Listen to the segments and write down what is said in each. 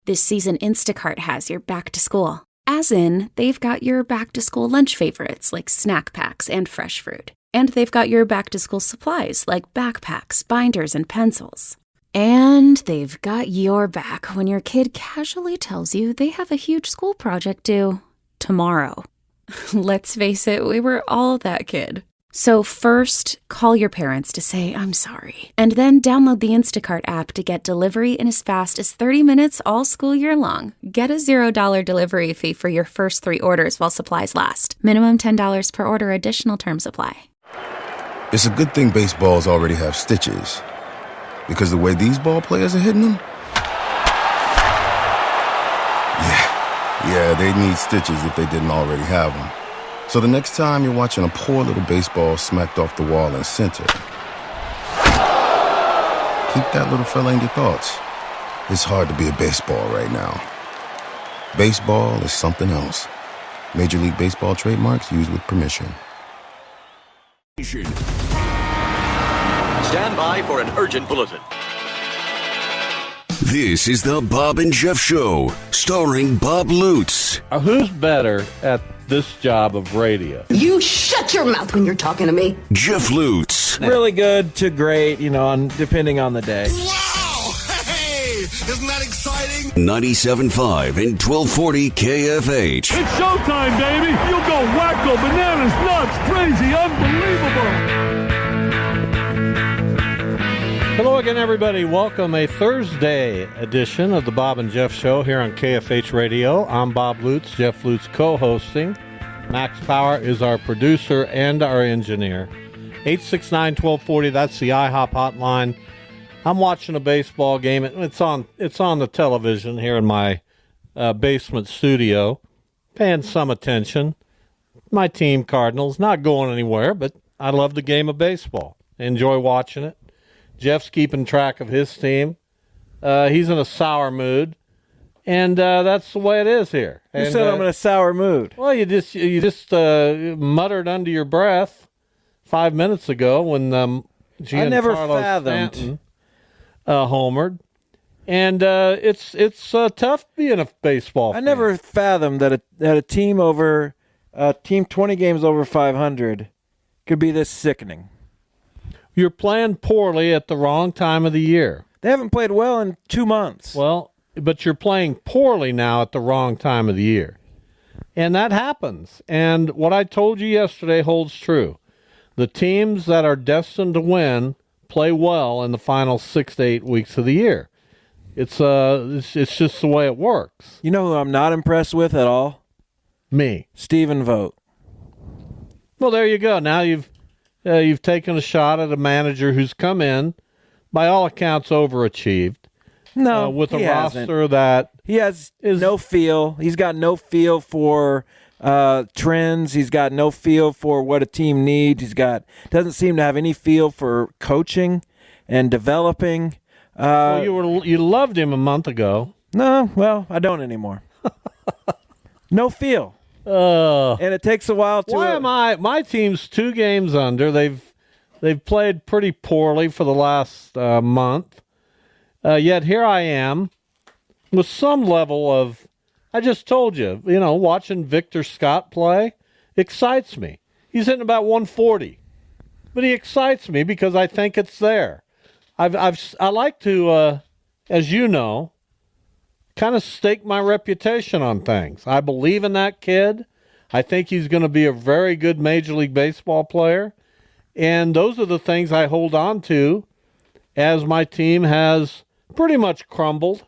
This season, Instacart has your back to school. As in, they've got your back to school lunch favorites like snack packs and fresh fruit. And they've got your back to school supplies like backpacks, binders, and pencils. And they've got your back when your kid casually tells you they have a huge school project due tomorrow. Let's face it, we were all that kid. So first, call your parents to say, I'm sorry. And then download the Instacart app to get delivery in as fast as 30 minutes all school year long. Get a $0 delivery fee for your first 3 orders while supplies last. Minimum $10 per order. Additional terms apply. It's a good thing baseballs already have stitches. Because the way these ball players are hitting them? Yeah, they'd need stitches if they didn't already have them. So the next time you're watching a poor little baseball smacked off the wall in center, keep that little fella in your thoughts. It's hard to be a baseball right now. Baseball is something else. Major League Baseball trademarks used with permission. Stand by for an urgent bulletin. This is the Bob and Jeff Show, starring Bob Lutz. Who's better at this job of radio? You shut your mouth when you're talking to me. Jeff Lutz. Really good to great, depending on the day. Wow! Hey! Isn't that exciting? 97.5 and 1240 KFH. It's showtime, baby! You'll go wacko, bananas, nuts, crazy, unbelievable! Hello again, everybody. Welcome a Thursday edition of the Bob and Jeff Show here on KFH Radio. I'm Bob Lutz, Jeff Lutz co-hosting. Max Power is our producer and our engineer. 869-1240, that's the IHOP hotline. I'm watching a baseball game. It's on the television here in my basement studio. Paying some attention. My team, Cardinals, not going anywhere, but I love the game of baseball. Enjoy watching it. Jeff's keeping track of his team. He's in a sour mood, and that's the way it is here. You said I'm in a sour mood. Well, you just muttered under your breath 5 minutes ago when I never fathomed Stanton, homered, and it's tough being a baseball fan. I never fathomed that a team 20 games over 500 could be this sickening. You're playing poorly at the wrong time of the year. They haven't played well in 2 months. Well, but you're playing poorly now at the wrong time of the year. And that happens. And what I told you yesterday holds true. The teams that are destined to win play well in the final 6 to 8 weeks of the year. It's just the way it works. You know who I'm not impressed with at all? Me. Stephen Vogt. Well, there you go. Now you've taken a shot at a manager who's come in, by all accounts, overachieved. No, with a he roster that he has no feel. He's got no feel for trends. He's got no feel for what a team needs. Doesn't seem to have any feel for coaching and developing. Well, you loved him a month ago. No, well, I don't anymore. No feel. And it takes a while to. Why am I? My team's 2 games under. They've played pretty poorly for the last month. Yet here I am with some level of. I just told you, watching Victor Scott play excites me. He's hitting about 140, but he excites me because I think it's there. I like to, as you know, kind of stake my reputation on things. I believe in that kid. I think he's going to be a very good Major League Baseball player. And those are the things I hold on to as my team has pretty much crumbled.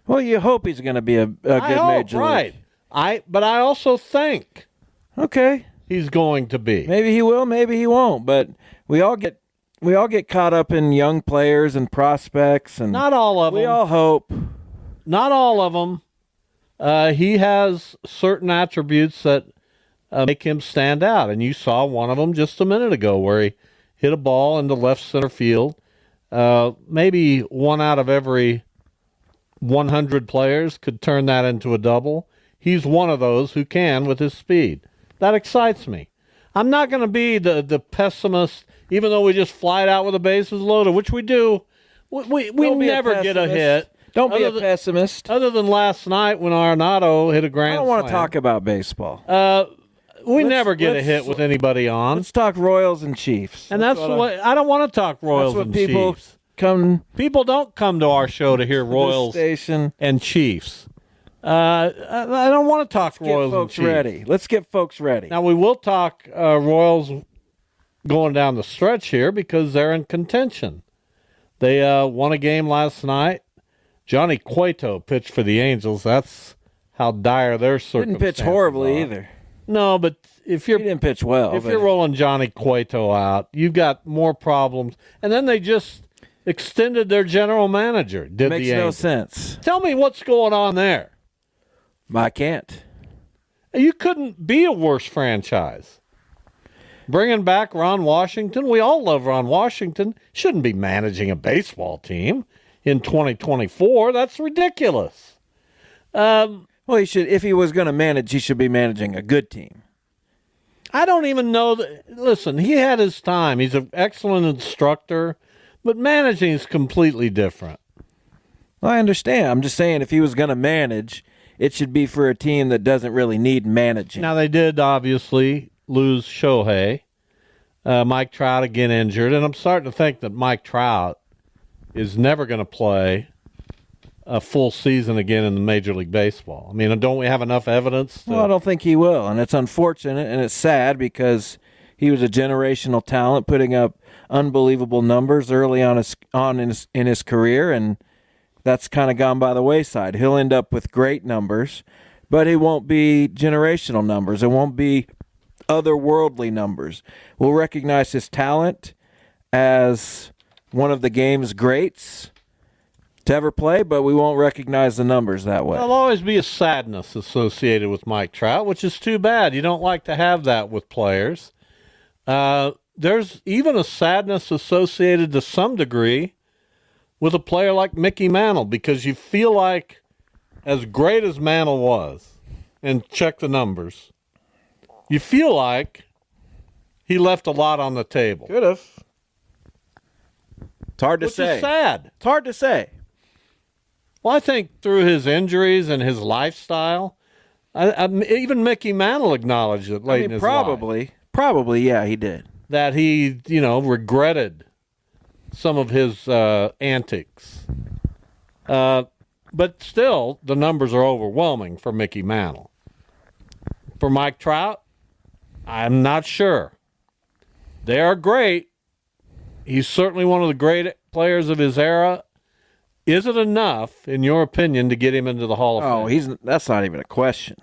Well, you hope he's going to be a good Major League. Right. But I also think he's going to be. Maybe he will, maybe he won't. But we all get caught up in young players and prospects. And not all of them. We all hope. Not all of them. He has certain attributes that make him stand out. And you saw one of them just a minute ago where he hit a ball into left center field. Maybe one out of every 100 players could turn that into a double. He's one of those who can with his speed. That excites me. I'm not going to be the pessimist, even though we just fly it out with the bases loaded, which we do. We never get a hit. Don't be a pessimist. Other than last night when Arenado hit a grand slam. I don't want to talk about baseball. We never get a hit with anybody on. Let's talk Royals and Chiefs. And that's what I don't want to talk Royals and Chiefs. People don't come to our show to hear Royals and Chiefs. I don't want to talk Royals and Chiefs. Let's get folks ready. Now, we will talk Royals going down the stretch here because they're in contention. They won a game last night. Johnny Cueto pitched for the Angels. That's how dire their circumstances Didn't pitch horribly either. No, but if you're... He didn't pitch well. If you're rolling Johnny Cueto out, you've got more problems. And then they just extended their general manager. Makes no sense. Tell me what's going on there. I can't. You couldn't be a worse franchise. Bringing back Ron Washington. We all love Ron Washington. Shouldn't be managing a baseball team in 2024. That's ridiculous. Well, he should. If he was going to manage, he should be managing a good team. I don't even know that. Listen, he had his time. He's an excellent instructor, but managing is completely different. I understand. I'm just saying, if he was going to manage, it should be for a team that doesn't really need managing. Now, they did obviously lose Shohei. Mike Trout again injured, and I'm starting to think that Mike Trout is never going to play a full season again in the Major League Baseball. I mean, don't we have enough evidence? Well, I don't think he will, and it's unfortunate, and it's sad because he was a generational talent, putting up unbelievable numbers early on in his career, and that's kind of gone by the wayside. He'll end up with great numbers, but it won't be generational numbers. It won't be otherworldly numbers. We'll recognize his talent as one of the game's greats to ever play, but we won't recognize the numbers that way. There'll always be a sadness associated with Mike Trout, which is too bad. You don't like to have that with players. There's even a sadness associated to some degree with a player like Mickey Mantle, because you feel like, as great as Mantle was, and check the numbers, you feel like he left a lot on the table. Could have. It's hard to say. Which is sad. It's hard to say. Well, I think through his injuries and his lifestyle, even Mickey Mantle acknowledged it late in his life. Probably, yeah, he did. That he, regretted some of his antics. But still, the numbers are overwhelming for Mickey Mantle. For Mike Trout, I'm not sure. They are great. He's certainly one of the great players of his era. Is it enough, in your opinion, to get him into the Hall of Fame? That's not even a question.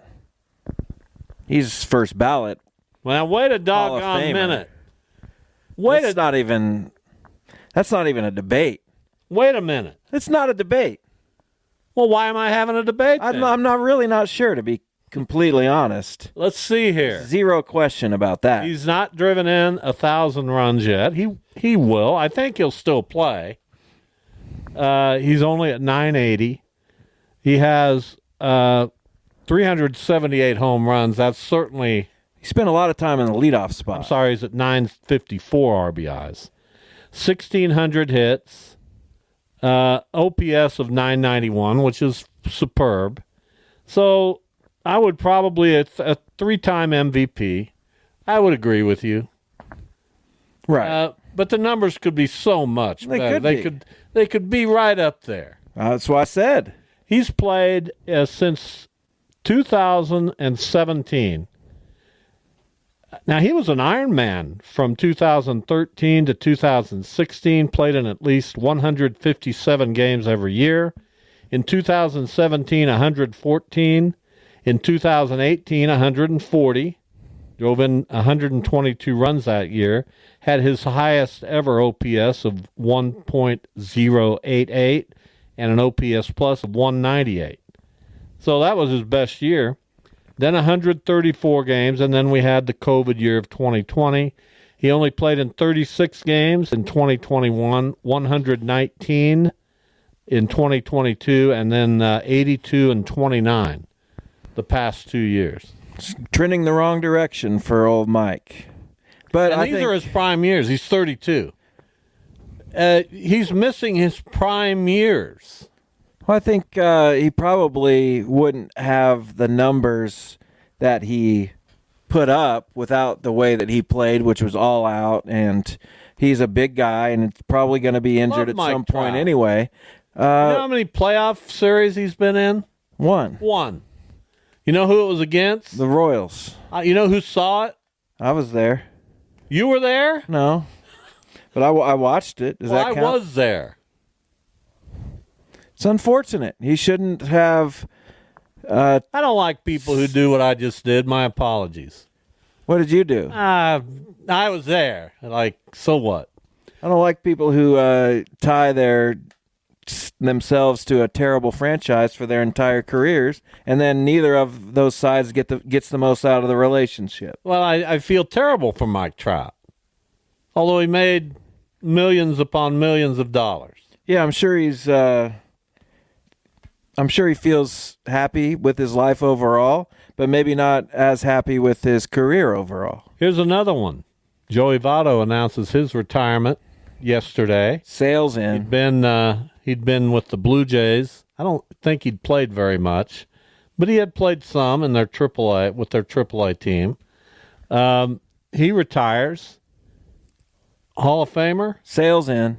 He's first ballot. Well, wait a doggone minute. That's not even a debate. Wait a minute. It's not a debate. Well, why am I having a debate then? I'm not sure, to be completely honest. Let's see here. Zero question about that. He's not driven in 1,000 runs yet. He will. I think he'll still play. He's only at 980. He has 378 home runs. That's certainly... He spent a lot of time in the leadoff spot. I'm sorry, he's at 954 RBIs. 1,600 hits. OPS of 991, which is superb. So I would probably, a 3-time MVP. I would agree with you. Right. But the numbers could be so much better. They could be right up there. That's what I said. He's played since 2017. Now, he was an Iron Man from 2013 to 2016, played in at least 157 games every year. In 2017, 114. In 2018, 140. Drove in 122 runs that year. Had his highest ever OPS of 1.088 and an OPS plus of 198. So that was his best year. Then 134 games, and then we had the COVID year of 2020. He only played in 36 games in 2021, 119 in 2022, and then 82 and 29 the past 2 years. It's trending the wrong direction for old Mike. But these are his prime years. He's 32. He's missing his prime years. Well, I think he probably wouldn't have the numbers that he put up without the way that he played, which was all out, and he's a big guy, and it's probably going to be injured at some point anyway. You know how many playoff series he's been in? One. You know who it was against? The Royals. You know who saw it? I was there. You were there? No. But I watched it. Does that count? I was there. It's unfortunate. He shouldn't have. I don't like people who do what I just did. My apologies. What did you do? I was there. Like, so what? I don't like people who tie themselves to a terrible franchise for their entire careers, and then neither of those sides gets the most out of the relationship. Well, I feel terrible for Mike Trout, although he made millions upon millions of dollars. Yeah, I'm sure he's. I'm sure he feels happy with his life overall, but maybe not as happy with his career overall. Here's another one. Joey Votto announces his retirement yesterday. Sails in. He'd been with the Blue Jays. I don't think he'd played very much, but he had played some in their AAA team. He retires. Hall of Famer. Sails in.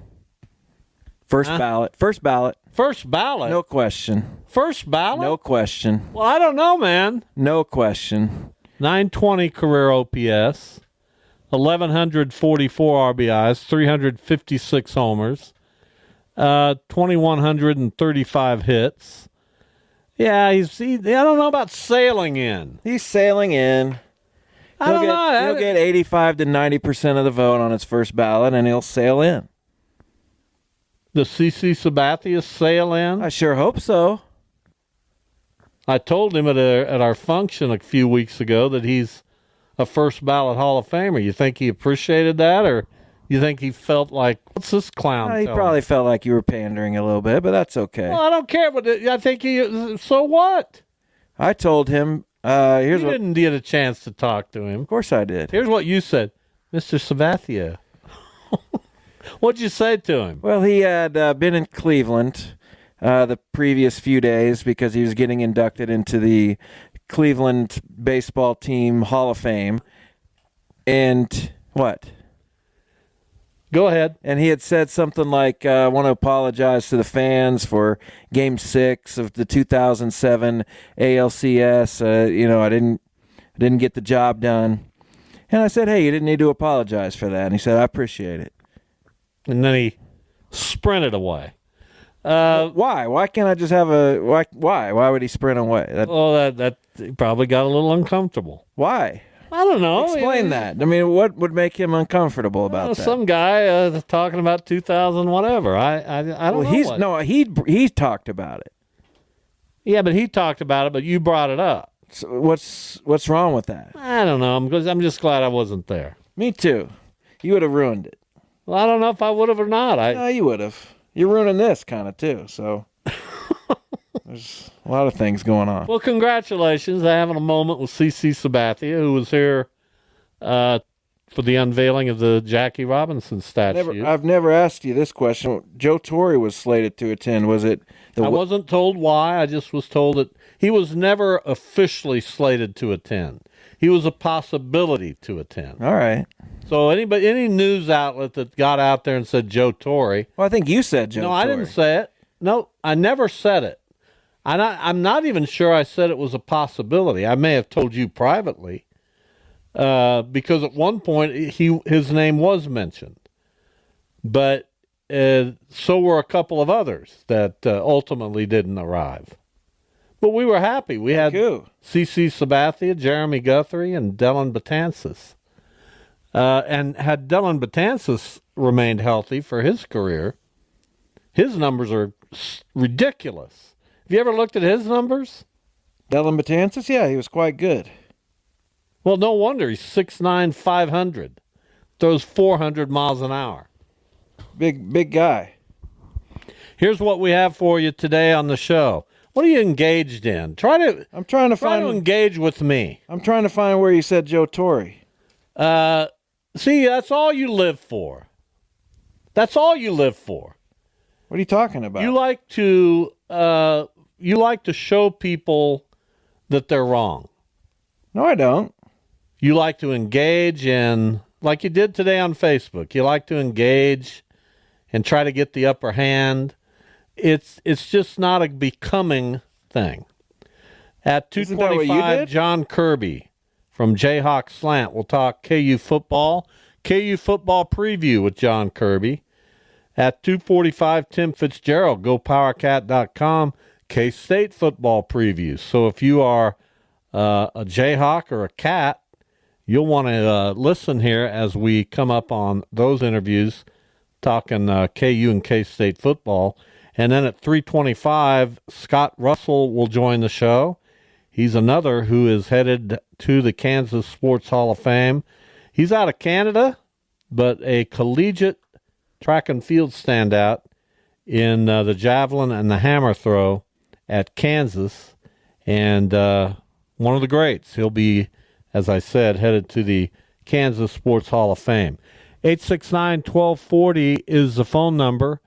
First ballot. First ballot? No question. First ballot? No question. Well, I don't know, man. No question. 920 career OPS, 1,144 RBIs, 356 homers, 2,135 hits. Yeah, I don't know about sailing in. He's sailing in. I don't know. He'll get 85 to 90% of the vote on his first ballot, and he'll sail in. Does CC Sabathia sail in? I sure hope so. I told him at our function a few weeks ago that he's a first ballot Hall of Famer. You think he appreciated that, or you think he felt like, what's this clown? He probably felt like you were pandering a little bit, but that's okay. Well, I don't care. But I think so what? I told him. You didn't get a chance to talk to him. Of course I did. Here's what you said, Mr. Sabathia. What'd you say to him? Well, he had been in Cleveland the previous few days because he was getting inducted into the Cleveland baseball team Hall of Fame. And what? Go ahead. And he had said something like, I want to apologize to the fans for Game 6 of the 2007 ALCS. I didn't get the job done. And I said, hey, you didn't need to apologize for that. And he said, I appreciate it. And then he sprinted away. Why? Why can't I just have a... Why? Why would he sprint away? That he probably got a little uncomfortable. Why? I don't know. Explain that. I mean, what would make him uncomfortable about that? Some guy talking about 2000 whatever. I don't know. He talked about it. Yeah, but he talked about it, but you brought it up. So what's wrong with that? I don't know. I'm just glad I wasn't there. Me too. You would have ruined it. Well, I don't know if I would have or not. No, you would have. You're ruining this kind of too, so... There's a lot of things going on. Well, congratulations. I'm having a moment with CC Sabathia, who was here for the unveiling of the Jackie Robinson statue. I've never asked you this question. Joe Torre was slated to attend. Was it? I wasn't told why. I just was told that he was never officially slated to attend. He was a possibility to attend. All right. So any news outlet that got out there and said Joe Torre. Well, I think you said Joe Torre. No, I didn't say it. No, I never said it. I'm not even sure I said it was a possibility. I may have told you privately, because at one point his name was mentioned, but so were a couple of others that ultimately didn't arrive. But we were happy. We had CC Sabathia, Jeremy Guthrie, and Dellin Betances. And had Dellin Betances remained healthy for his career, his numbers are ridiculous. Have you ever looked at his numbers? Dellin Betances? Yeah, he was quite good. Well, no wonder. He's 6'9", 500. Throws 400 miles an hour. Big guy. Here's what we have for you today on the show. What are you engaged in? I'm trying to engage with me. I'm trying to find where you said Joe Torre. See, that's all you live for. That's all you live for. What are you talking about? You like to show people that they're wrong. No, I don't. You like to engage in, like you did today on Facebook. You like to engage and try to get the upper hand. It's just not a becoming thing. At 2:25, John Kirby from Jayhawk Slant will talk KU football preview with John Kirby. At 2:45, Tim Fitzgerald, GoPowerCat.com, K-State football preview. So if you are a Jayhawk or a Cat, you'll want to listen here as we come up on those interviews, talking KU and K-State football. And then at 3:25, Scott Russell will join the show. He's another who is headed to the Kansas Sports Hall of Fame. He's out of Canada, but a collegiate track and field standout in the javelin and the hammer throw at Kansas, and one of the greats. He'll be, as I said, headed to the Kansas Sports Hall of Fame. 869-1240 is the phone number.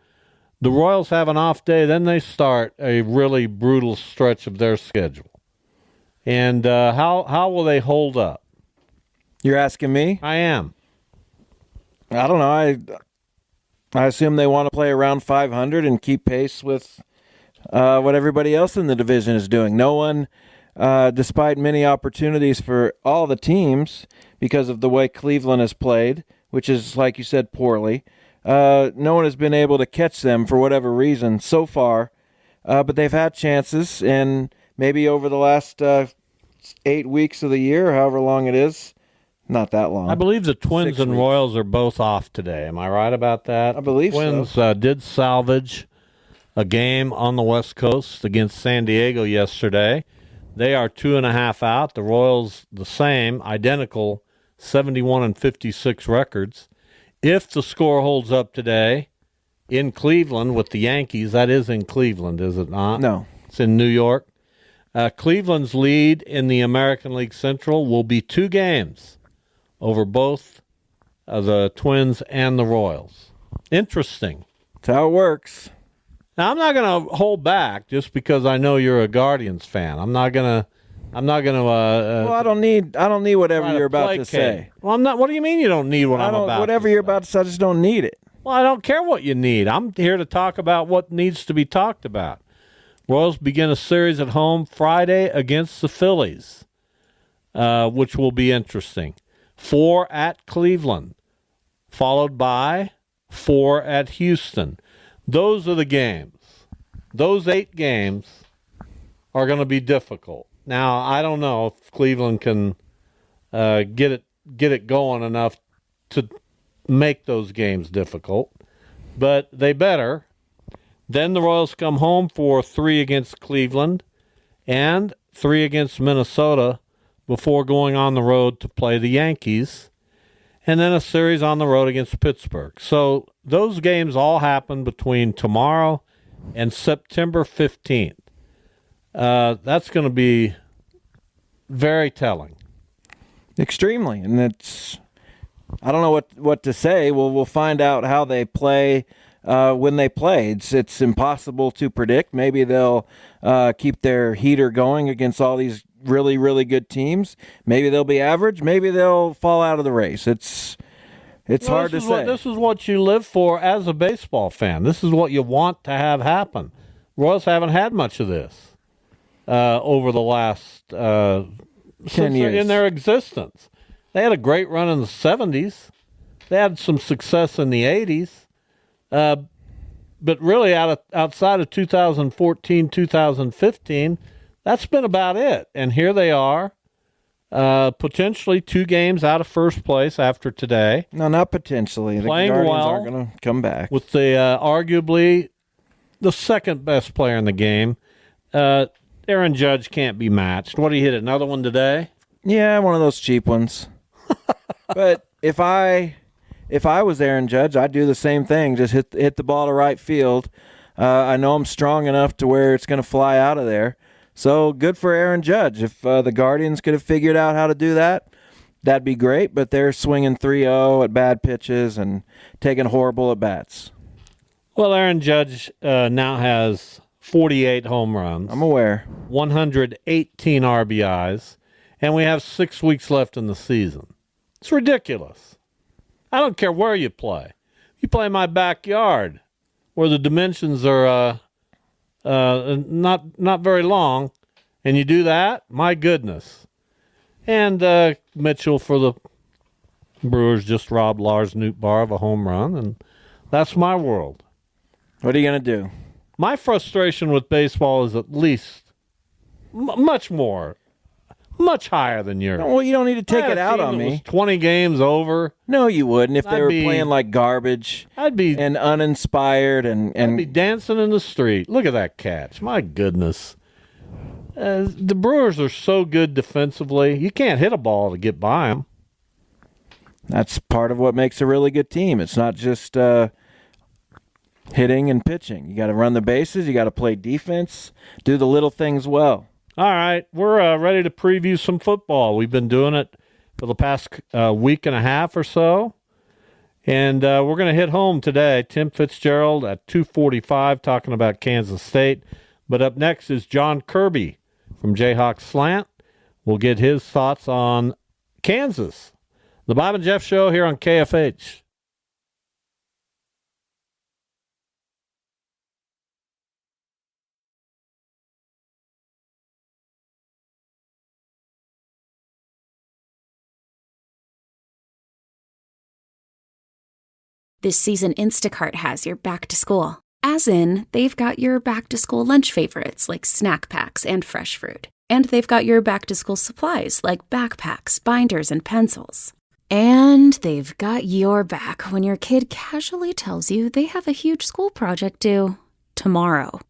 The Royals have an off day, then they start a really brutal stretch of their schedule. And how will they hold up? You're asking me? I am. I don't know. I assume they want to play around 500 and keep pace with what everybody else in the division is doing. No one, despite many opportunities for all the teams, because of the way Cleveland has played, which is, like you said, poorly, no one has been able to catch them for whatever reason so far. But they've had chances, and maybe over the last 8 weeks of the year, however long it is, not that long. I believe the Twins and Royals are both off today. Am I right about that? I believe Twins, so. Did salvage a game on the West Coast against San Diego yesterday. They are 2.5 out. The Royals, the same, identical, 71-56 records. If the score holds up today in Cleveland with the Yankees, that is in Cleveland, is it not? No. It's in New York. Cleveland's lead in the American League Central will be 2 games over both the Twins and the Royals. Interesting. That's how it works. Now, I'm not going to hold back just because I know you're a Guardians fan. I'm not going to. Well, I don't need whatever you're about to say. Well, I'm not. What do you mean you don't need what I'm about? Whatever you're about to say, I just don't need it. Well, I don't care what you need. I'm here to talk about what needs to be talked about. Royals begin a series at home Friday against the Phillies, which will be interesting. 4 at Cleveland, followed by 4 at Houston. Those are the games. Those 8 games are going to be difficult. Now, I don't know if Cleveland can get it going enough to make those games difficult, but they better. Then the Royals come home for 3 against Cleveland and 3 against Minnesota before going on the road to play the Yankees, and then a series on the road against Pittsburgh. So those games all happen between tomorrow and September 15th. That's going to be very telling. Extremely. And I don't know what to say. We'll find out how they play when they play. It's impossible to predict. Maybe they'll keep their heater going against all these really, really good teams. Maybe they'll be average. Maybe they'll fall out of the race. It's hard to say. This is what you live for as a baseball fan. This is what you want to have happen. Royals haven't had much of this over the last 10 years in their existence. They had a great run in the 70s. They had some success in the 80s. But really, outside of 2014, 2015, that's been about it. And here they are, potentially 2 games out of first place after today. No, not potentially. Playing the Guardians well are going to come back. with the arguably the second best player in the game. Aaron Judge can't be matched. What, he hit another one today? Yeah, one of those cheap ones. But if I was Aaron Judge, I'd do the same thing. Just hit the ball to right field. I know I'm strong enough to where it's going to fly out of there. So good for Aaron Judge. If the Guardians could have figured out how to do that, that'd be great. But they're swinging 3-0 at bad pitches and taking horrible at bats. Well, Aaron Judge now has 48 home runs. I'm aware. 118 RBIs, and we have 6 weeks left in the season. It's ridiculous. I don't care where you play. You play in my backyard, where the dimensions are not very long, and you do that, my goodness. And Mitchell for the Brewers just robbed Lars Nootbaar of a home run, and that's my world. What are you going to do? My frustration with baseball is at least much higher than yours. Well, you don't need to take it out on It me. was 20 games over. No, you wouldn't if they were playing like garbage and uninspired I'd be dancing in the street. Look at that catch. My goodness. The Brewers are so good defensively. You can't hit a ball to get by them. That's part of what makes a really good team. It's not just hitting and pitching. You got to run the bases. You got to play defense, do the little things well. All right, we're ready to preview some football. We've been doing it for the past week and a half or so, and we're going to hit home today. Tim Fitzgerald at 2:45 talking about Kansas State. But up next is John Kirby from Jayhawk Slant. We'll get his thoughts on Kansas. The Bob and Jeff Show here on KFH. This season, Instacart has your back to school. As in, they've got your back to school lunch favorites like snack packs and fresh fruit. And they've got your back to school supplies like backpacks, binders, and pencils. And they've got your back when your kid casually tells you they have a huge school project due tomorrow.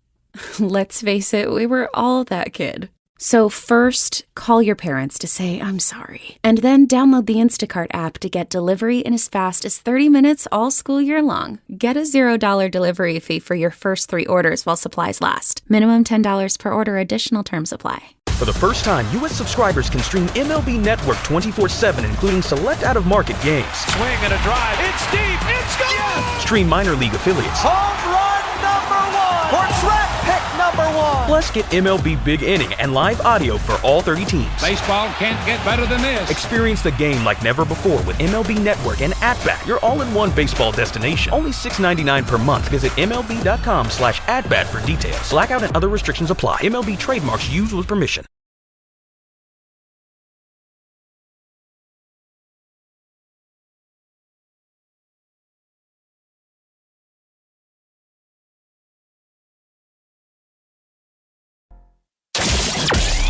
Let's face it, we were all that kid. So first, call your parents to say, I'm sorry. And then download the Instacart app to get delivery in as fast as 30 minutes all school year long. Get a $0 delivery fee for your first 3 orders while supplies last. Minimum $10 per order. Additional terms apply. For the first time, U.S. subscribers can stream MLB Network 24/7, including select out-of-market games. Swing and a drive. It's deep. It's gone. Yes! Stream minor league affiliates. Home run number 1. Or track pick number 1. Plus, get MLB Big Inning and live audio for all 30 teams. Baseball can't get better than this. Experience the game like never before with MLB Network and At-Bat, your all-in-one baseball destination. Only $6.99 per month. Visit MLB.com/AtBat for details. Blackout and other restrictions apply. MLB trademarks used with permission.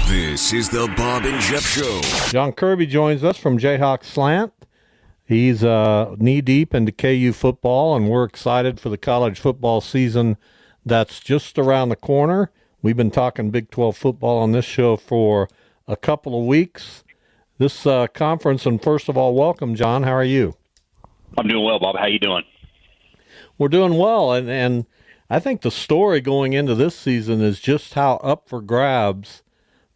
This is the Bob and Jeff Show. John Kirby joins us from Jayhawk Slant. He's knee-deep into KU football, and we're excited for the college football season that's just around the corner. We've been talking Big 12 football on this show for a couple of weeks. This conference, and first of all, welcome, John. How are you? I'm doing well, Bob. How you doing? We're doing well, and I think the story going into this season is just how up for grabs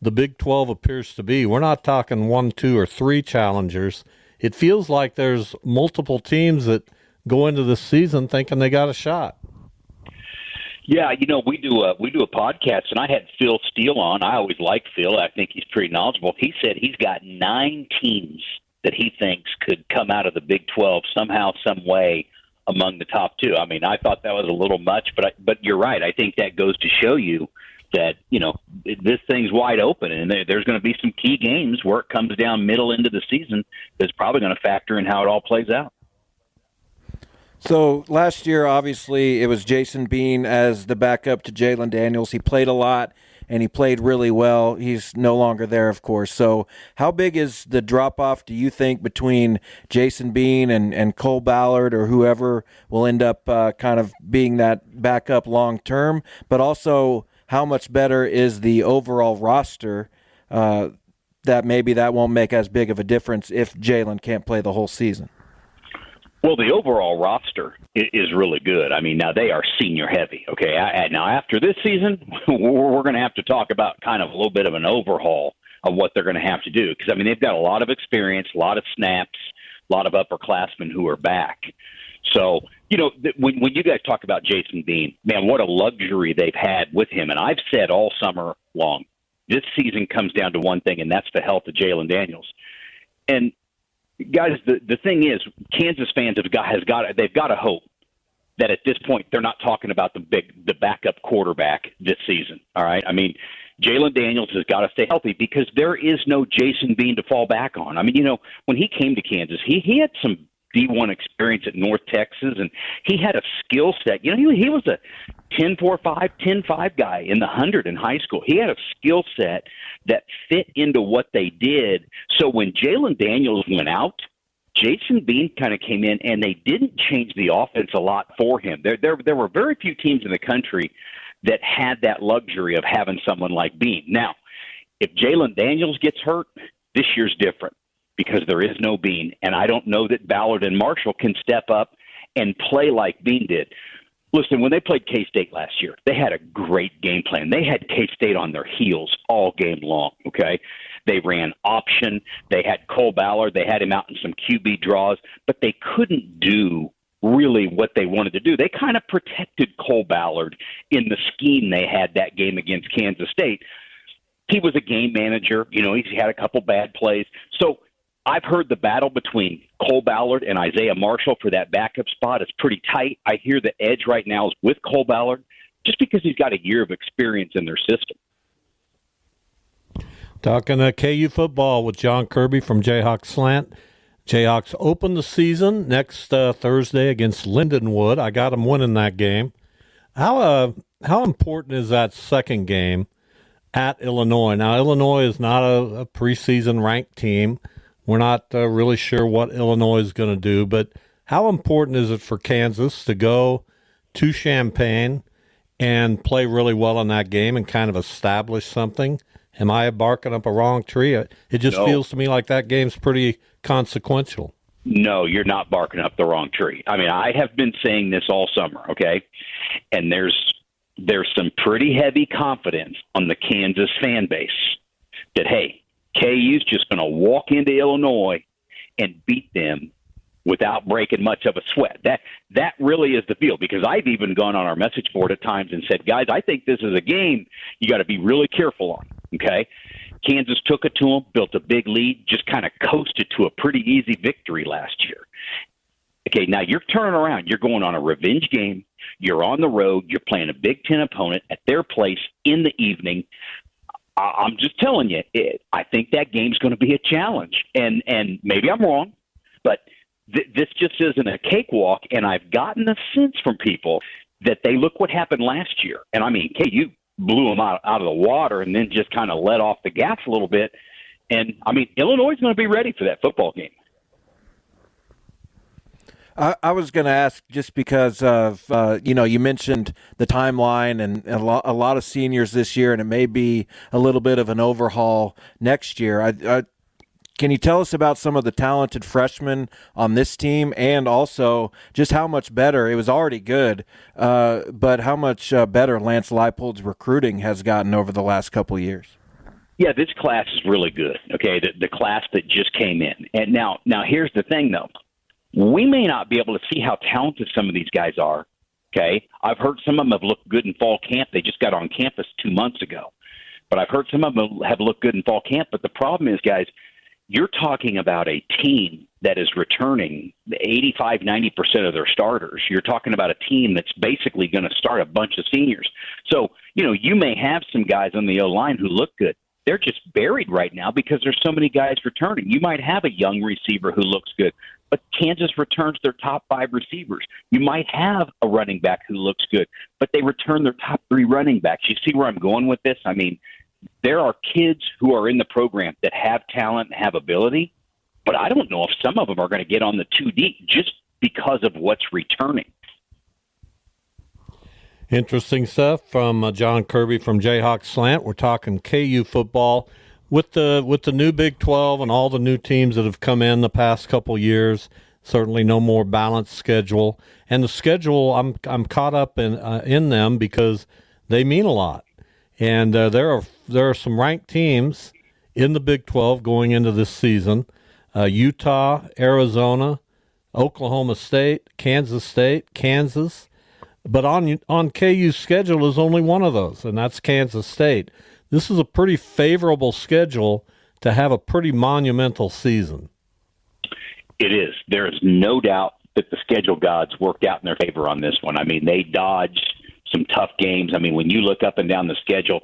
the Big 12 appears to be. We're not talking 1, 2, or 3 challengers. It feels like there's multiple teams that go into the season thinking they got a shot. Yeah, we do a podcast, and I had Phil Steele on. I always like Phil. I think he's pretty knowledgeable. He said he's got 9 teams that he thinks could come out of the Big 12 somehow, some way among the top 2. I mean, I thought that was a little much, but you're right. I think that goes to show you that, this thing's wide open, and there's going to be some key games where it comes down middle into the season that's probably going to factor in how it all plays out. So last year, obviously, it was Jason Bean as the backup to Jalen Daniels. He played a lot, and he played really well. He's no longer there, of course. So how big is the drop-off, do you think, between Jason Bean and Cole Ballard or whoever will end up kind of being that backup long-term? But also, how much better is the overall roster that maybe that won't make as big of a difference if Jalen can't play the whole season? Well, the overall roster is really good. I mean, now they are senior heavy. Okay. Now after this season, we're going to have to talk about kind of a little bit of an overhaul of what they're going to have to do. Because, I mean, they've got a lot of experience, a lot of snaps, a lot of upperclassmen who are back. So, when you guys talk about Jason Bean, man, what a luxury they've had with him. And I've said all summer long, this season comes down to one thing, and that's the health of Jalen Daniels. And guys, the thing is, Kansas fans they've got to hope that at this point they're not talking about the backup quarterback this season. All right, I mean, Jalen Daniels has got to stay healthy because there is no Jason Bean to fall back on. I mean, when he came to Kansas, he had some D1 experience at North Texas, and he had a skill set. He was a 10-4-5, 10-5 guy in the 100 in high school. He had a skill set that fit into what they did. So when Jalen Daniels went out, Jason Bean kind of came in, and they didn't change the offense a lot for him. There were very few teams in the country that had that luxury of having someone like Bean. Now, if Jalen Daniels gets hurt, this year's different because there is no Bean, and I don't know that Ballard and Marshall can step up and play like Bean did. Listen, when they played K-State last year, they had a great game plan. They had K-State on their heels all game long, okay? They ran option. They had Cole Ballard. They had him out in some QB draws, but they couldn't do really what they wanted to do. They kind of protected Cole Ballard in the scheme they had that game against Kansas State. He was a game manager. He's had a couple bad plays. So I've heard the battle between Cole Ballard and Isaiah Marshall for that backup spot is pretty tight. I hear the edge right now is with Cole Ballard just because he's got a year of experience in their system. Talking KU football with John Kirby from Jayhawk Slant. Jayhawks open the season next Thursday against Lindenwood. I got them winning that game. How important is that second game at Illinois? Now, Illinois is not a preseason ranked team. We're not really sure what Illinois is going to do, but how important is it for Kansas to go to Champaign and play really well in that game and kind of establish something? Am I barking up a wrong tree? It just feels to me like that game's pretty consequential. No, you're not barking up the wrong tree. I mean, I have been saying this all summer, okay? And there's some pretty heavy confidence on the Kansas fan base that, hey, KU's just going to walk into Illinois and beat them without breaking much of a sweat. That really is the feel, because I've even gone on our message board at times and said, guys, I think this is a game you got to be really careful on, okay? Kansas took it to them, built a big lead, just kind of coasted to a pretty easy victory last year. Okay, now you're turning around. You're going on a revenge game. You're on the road. You're playing a Big Ten opponent at their place in the evening. I'm just telling you, I think that game's going to be a challenge. And maybe I'm wrong, but this just isn't a cakewalk. And I've gotten a sense from people that they look what happened last year. And I mean, KU blew them out of the water and then just kind of let off the gas a little bit. And I mean, Illinois is going to be ready for that football game. I was going to ask, just because of, you mentioned the timeline and a lot of seniors this year, and it may be a little bit of an overhaul next year. Can you tell us about some of the talented freshmen on this team, and also just how much better, it was already good, but how much better Lance Leipold's recruiting has gotten over the last couple of years? Yeah, this class is really good, okay, the class that just came in. And now here's the thing, though. We may not be able to see how talented some of these guys are, okay? I've heard some of them have looked good in fall camp. They just got on campus 2 months ago. But I've heard some of them have looked good in fall camp. But the problem is, guys, you're talking about a team that is returning 85, 90% of their starters. You're talking about a team that's basically going to start a bunch of seniors. So, you may have some guys on the O-line who look good. They're just buried right now because there's so many guys returning. You might have a young receiver who looks good, but Kansas returns their top 5 receivers. You might have a running back who looks good, but they return their top 3 running backs. You see where I'm going with this? I mean, there are kids who are in the program that have talent and have ability, but I don't know if some of them are going to get on the 2 deep just because of what's returning. Interesting stuff from John Kirby from Jayhawk Slant. We're talking KU football with the new Big 12 and all the new teams that have come in the past couple years. Certainly no more balanced schedule, and the schedule I'm caught up in them because they mean a lot. And there are some ranked teams in the Big 12 going into this season: Utah, Arizona, Oklahoma State, Kansas State, Kansas. But on KU's schedule is only one of those, and that's Kansas State. This is a pretty favorable schedule to have a pretty monumental season. It is. There is no doubt that the schedule gods worked out in their favor on this one. I mean, they dodged some tough games. I mean, when you look up and down the schedule,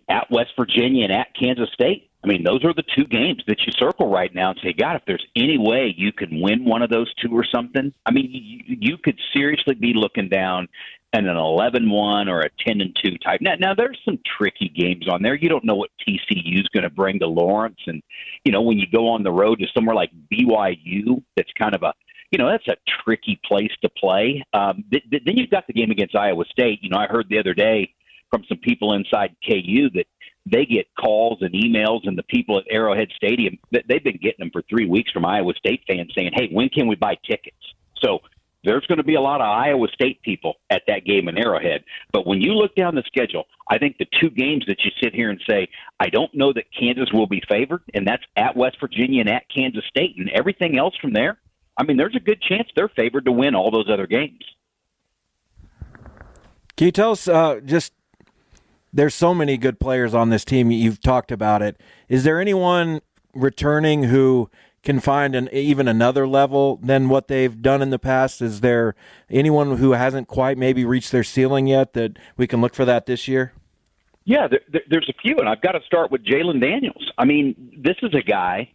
at West Virginia and at Kansas State, I mean, those are the two games that you circle right now and say, God, if there's any way you can win one of those two or something, I mean, you could seriously be looking down at an 11-1 or a 10-2 type. Now, there's some tricky games on there. You don't know what TCU is going to bring to Lawrence. And, when you go on the road to somewhere like BYU, that's kind of that's a tricky place to play. Then you've got the game against Iowa State. I heard the other day from some people inside KU that they get calls and emails, and the people at Arrowhead Stadium, they've been getting them for 3 weeks from Iowa State fans saying, hey, when can we buy tickets? So there's going to be a lot of Iowa State people at that game in Arrowhead. But when you look down the schedule, I think the two games that you sit here and say, I don't know that Kansas will be favored, and that's at West Virginia and at Kansas State, and everything else from there, I mean, there's a good chance they're favored to win all those other games. Can you tell us there's so many good players on this team. You've talked about it. Is there anyone returning who can find even another level than what they've done in the past? Is there anyone who hasn't quite maybe reached their ceiling yet that we can look for that this year? Yeah, there's a few, and I've got to start with Jalen Daniels. I mean, this is a guy,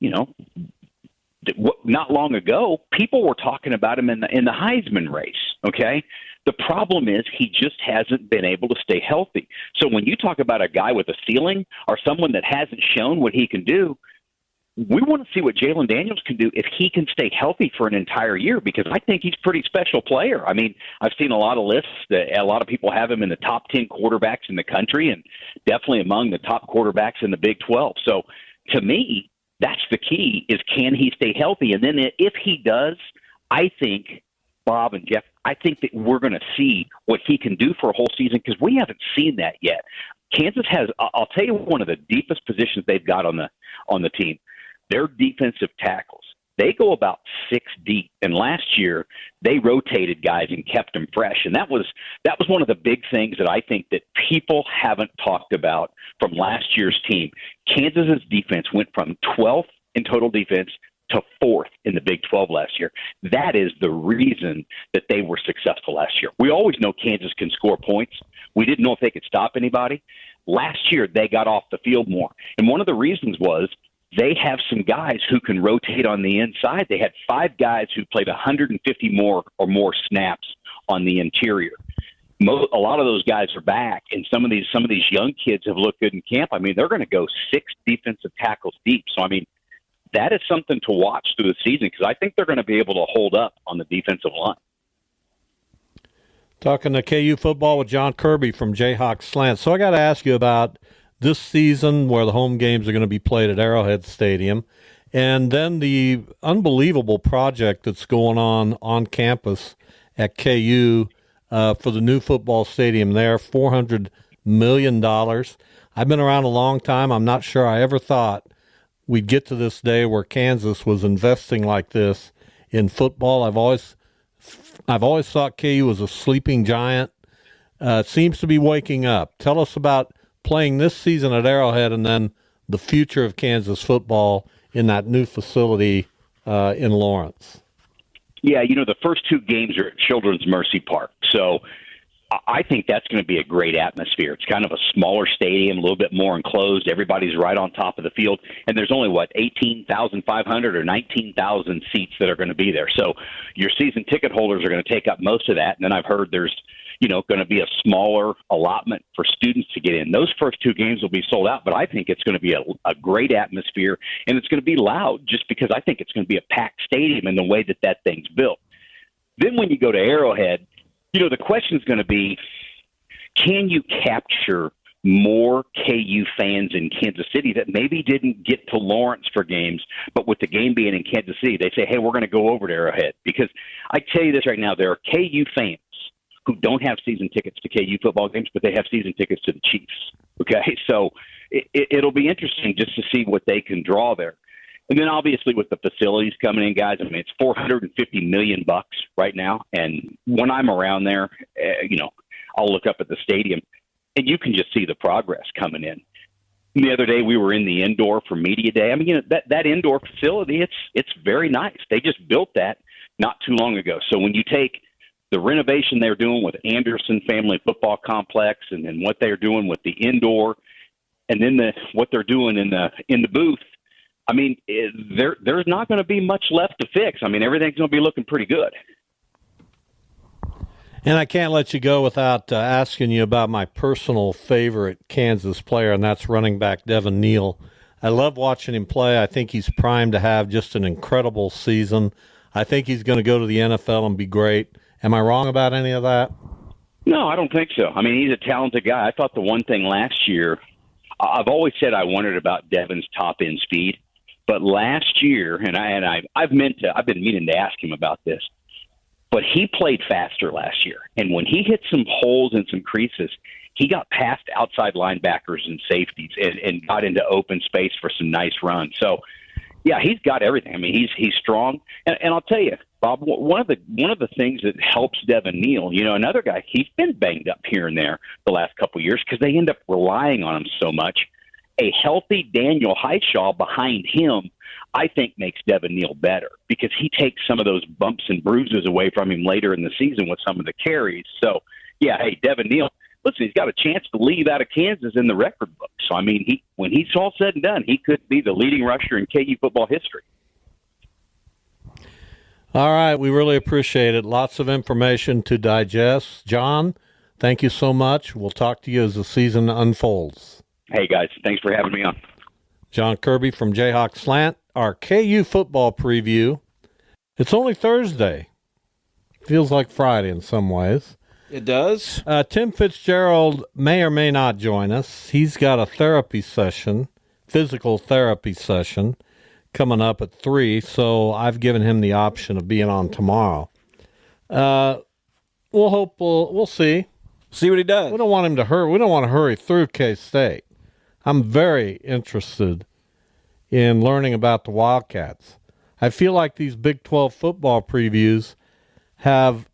not long ago, people were talking about him in the Heisman race, okay? The problem is he just hasn't been able to stay healthy. So when you talk about a guy with a ceiling or someone that hasn't shown what he can do, we want to see what Jalen Daniels can do if he can stay healthy for an entire year, because I think he's a pretty special player. I mean, I've seen a lot of lists that a lot of people have him in the top 10 quarterbacks in the country and definitely among the top quarterbacks in the Big 12. So to me, that's the key, is can he stay healthy? And then if he does, I think, Bob and Jeff, I think that we're going to see what he can do for a whole season, because we haven't seen that yet. Kansas has, I'll tell you, one of the deepest positions they've got on the team. Their defensive tackles. They go about 6 deep, and last year they rotated guys and kept them fresh. And that was one of the big things that I think that people haven't talked about from last year's team. Kansas's defense went from 12th in total defense to 4th in the Big 12 last year. That is the reason that they were successful last year. We always know Kansas can score points. We didn't know if they could stop anybody. Last year they got off the field more. And one of the reasons was they have some guys who can rotate on the inside. They had 5 guys who played 150 more snaps on the interior. A lot of those guys are back, and some of these young kids have looked good in camp. I mean, they're going to go 6 defensive tackles deep. So, I mean, that is something to watch through the season, because I think they're going to be able to hold up on the defensive line. Talking to KU football with John Kirby from Jayhawk Slant. So I got to ask you about this season, where the home games are going to be played at Arrowhead Stadium, and then the unbelievable project that's going on campus at KU for the new football stadium there, $400 million. I've been around a long time. I'm not sure I ever thought we'd get to this day where Kansas was investing like this in football. I've always thought KU was a sleeping giant. It seems to be waking up. Tell us about playing this season at Arrowhead, and then the future of Kansas football in that new facility in Lawrence. Yeah, the first 2 games are at Children's Mercy Park. So I think that's going to be a great atmosphere. It's kind of a smaller stadium, a little bit more enclosed. Everybody's right on top of the field. And there's only, 18,500 or 19,000 seats that are going to be there. So your season ticket holders are going to take up most of that. And then I've heard there's going to be a smaller allotment for students to get in. Those first 2 games will be sold out, but I think it's going to be a great atmosphere, and it's going to be loud just because I think it's going to be a packed stadium in the way that thing's built. Then when you go to Arrowhead, the question is going to be, can you capture more KU fans in Kansas City that maybe didn't get to Lawrence for games, but with the game being in Kansas City, they say, hey, we're going to go over to Arrowhead? Because I tell you this right now, there are KU fans who don't have season tickets to KU football games, but they have season tickets to the Chiefs. Okay, so it'll be interesting just to see what they can draw there. And then obviously with the facilities coming in, guys, I mean, it's $450 million right now. And when I'm around there, I'll look up at the stadium and you can just see the progress coming in. The other day we were in the indoor for media day. I mean, that indoor facility, it's very nice. They just built that not too long ago. So when you take the renovation they're doing with Anderson Family Football Complex and then what they're doing with the indoor and then what they're doing in the booth, I mean, there's not going to be much left to fix. I mean, everything's going to be looking pretty good. And I can't let you go without asking you about my personal favorite Kansas player, and that's running back Devin Neal. I love watching him play. I think he's primed to have just an incredible season. I think he's going to go to the NFL and be great. Am I wrong about any of that? No, I don't think so. I mean, he's a talented guy. I thought the one thing last year, I've always said I wondered about Devin's top-end speed, but last year, I've been meaning to ask him about this, but he played faster last year. And when he hit some holes and some creases, he got past outside linebackers and safeties and got into open space for some nice runs. So, yeah, he's got everything. I mean, he's strong. And I'll tell you, Bob, one of the things that helps Devin Neal, another guy, he's been banged up here and there the last couple of years because they end up relying on him so much. A healthy Daniel Heishaw behind him, I think, makes Devin Neal better because he takes some of those bumps and bruises away from him later in the season with some of the carries. So, yeah, hey, Devin Neal, listen, he's got a chance to leave out of Kansas in the record book. So, I mean, when he's all said and done, he could be the leading rusher in KU football history. All right, we really appreciate it. Lots of information to digest. John, thank you so much. We'll talk to you as the season unfolds. Hey, guys, thanks for having me on. John Kirby from Jayhawk Slant, our KU football preview. It's only Thursday. Feels like Friday in some ways. It does. Tim Fitzgerald may or may not join us. He's got a physical therapy session, coming up at 3, so I've given him the option of being on tomorrow. We'll see. See what he does. We don't want him to hurry. We don't want to hurry through K-State. I'm very interested in learning about the Wildcats. I feel like these Big 12 football previews have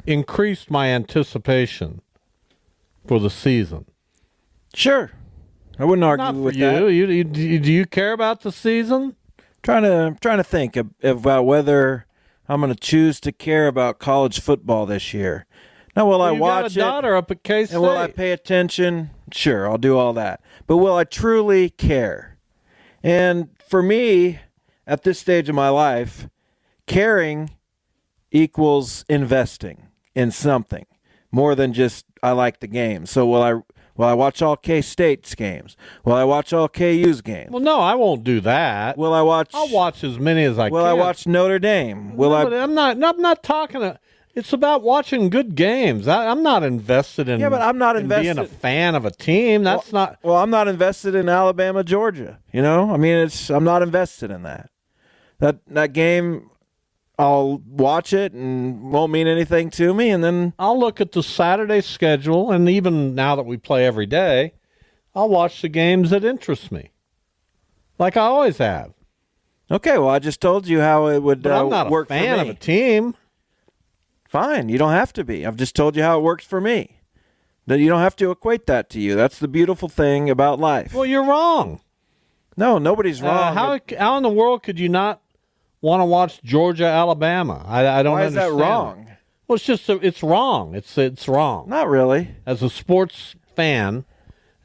increased my anticipation for the season. Sure. I wouldn't argue with that. Do you care about the season? Trying to think about whether I'm going to choose to care about college football this year. Now, will I watch it? You got a daughter up at K-State. And will I pay attention? Sure, I'll do all that. But will I truly care? And for me, at this stage of my life, caring equals investing in something more than just I like the game. So will I watch all K-State's games? Will I watch all KU's games? Well, no, I won't do that. I'll watch as many as I can. Will I watch Notre Dame? But I'm not talking. It's about watching good games. I'm not invested in. Yeah, but I'm not invested in being a fan of a team. That's not. Well, I'm not invested in Alabama, Georgia. I mean, I'm not invested in that. That game, I'll watch it and won't mean anything to me, and then I'll look at the Saturday schedule, and even now that we play every day, I'll watch the games that interest me, like I always have. Okay, well, I just told you how it would I'm not work a fan for me. of a team. Fine, you don't have to be. I've just told you how it works for me. That you don't have to equate that to you. That's the beautiful thing about life. Well, you're wrong. No, nobody's wrong. How in the world could you not want to watch Georgia, Alabama? I don't Why understand. Is that wrong? Well, it's just it's wrong. It's wrong. Not really. As a sports fan,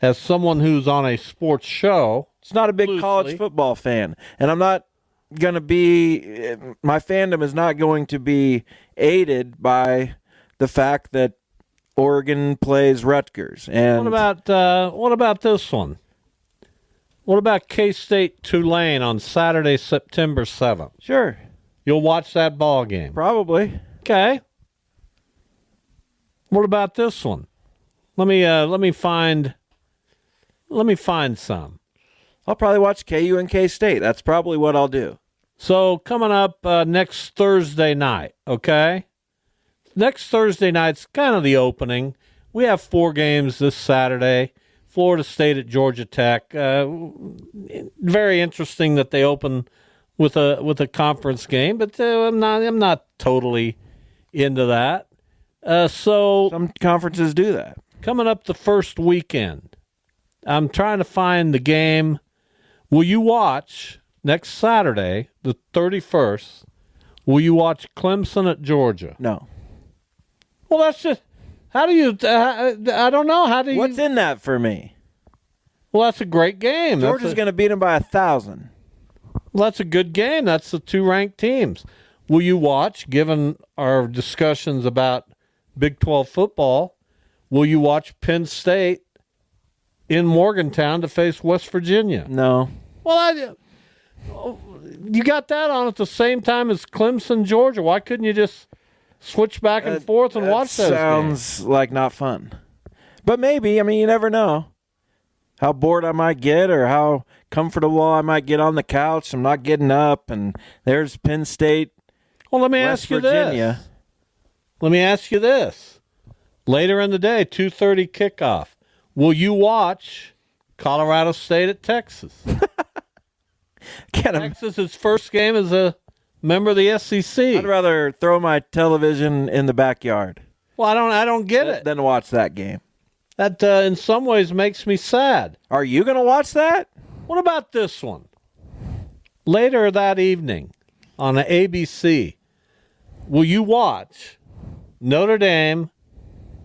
as someone who's on a sports show, it's not a big college football fan, and I'm not going to be. My fandom is not going to be aided by the fact that Oregon plays Rutgers. And what about this one? What about K-State Tulane on Saturday, September 7th? Sure. You'll watch that ball game? Probably. Okay. What about this one? Let me find some. I'll probably watch KU and K-State. That's probably what I'll do. So coming up next Thursday night, okay? Next Thursday night's kind of the opening. We have 4 games this Saturday, Florida State at Georgia Tech. Very interesting that they open with a conference game, but I'm not totally into that. So some conferences do that. Coming up the first weekend, I'm trying to find the game. Will you watch next Saturday, the 31st? Will you watch Clemson at Georgia? No. Well, that's just. How do you? I don't know. How do you? What's in that for me? Well, that's a great game. Georgia's going to beat them by 1,000. Well, that's a good game. That's the two ranked teams. Will you watch? Given our discussions about Big 12 football, will you watch Penn State in Morgantown to face West Virginia? No. Well, you got that on at the same time as Clemson, Georgia. Why couldn't you just switch back and forth and watch those sounds games? Like not fun. But maybe. I mean, you never know how bored I might get or how comfortable I might get on the couch. I'm not getting up, and there's Penn State. Well, let me West ask you Virginia. this. Let me ask you this. Later in the day, 2:30 kickoff. Will you watch Colorado State at Texas? Texas's first game as a member of the SEC. I'd rather throw my television in the backyard. Well, I don't get it. Than watch that game. That in some ways makes me sad. Are you going to watch that? What about this one? Later that evening on the ABC, will you watch Notre Dame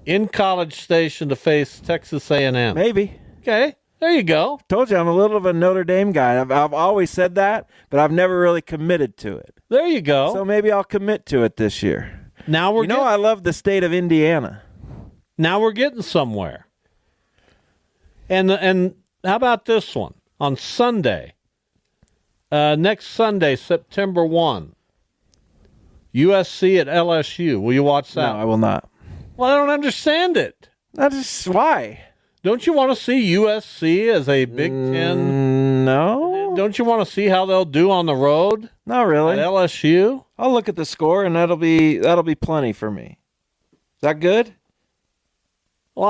in College Station to face Texas A&M? Maybe. Okay, there you go. Told you I'm a little of a Notre Dame guy. I've always said that, but I've never really committed to it. There you go. So maybe I'll commit to it this year. Now I love the state of Indiana. Now we're getting somewhere. And how about this one? On Sunday, next Sunday, September 1, USC at LSU. Will you watch that? No, I will not. Well, I don't understand it. Why? Don't you want to see USC as a Big Ten? No. Don't you want to see how they'll do on the road? Not really. At LSU? I'll look at the score, and that'll be plenty for me. Is that good? Well,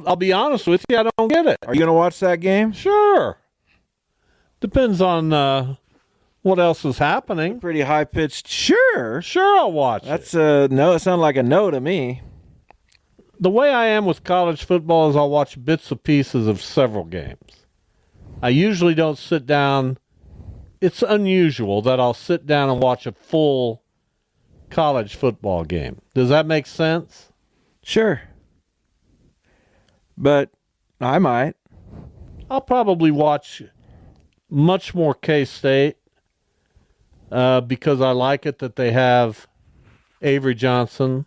I'll be honest with you. I don't get it. Are you going to watch that game? Sure. Depends on what else is happening. Pretty high-pitched. Sure. Sure, I'll watch That's a no. It sounded like a no to me. The way I am with college football is I'll watch bits and pieces of several games. I usually don't sit down. It's unusual that I'll sit down and watch a full college football game. Does that make sense? Sure. But I might. I'll probably watch much more K-State because I like it that they have Avery Johnson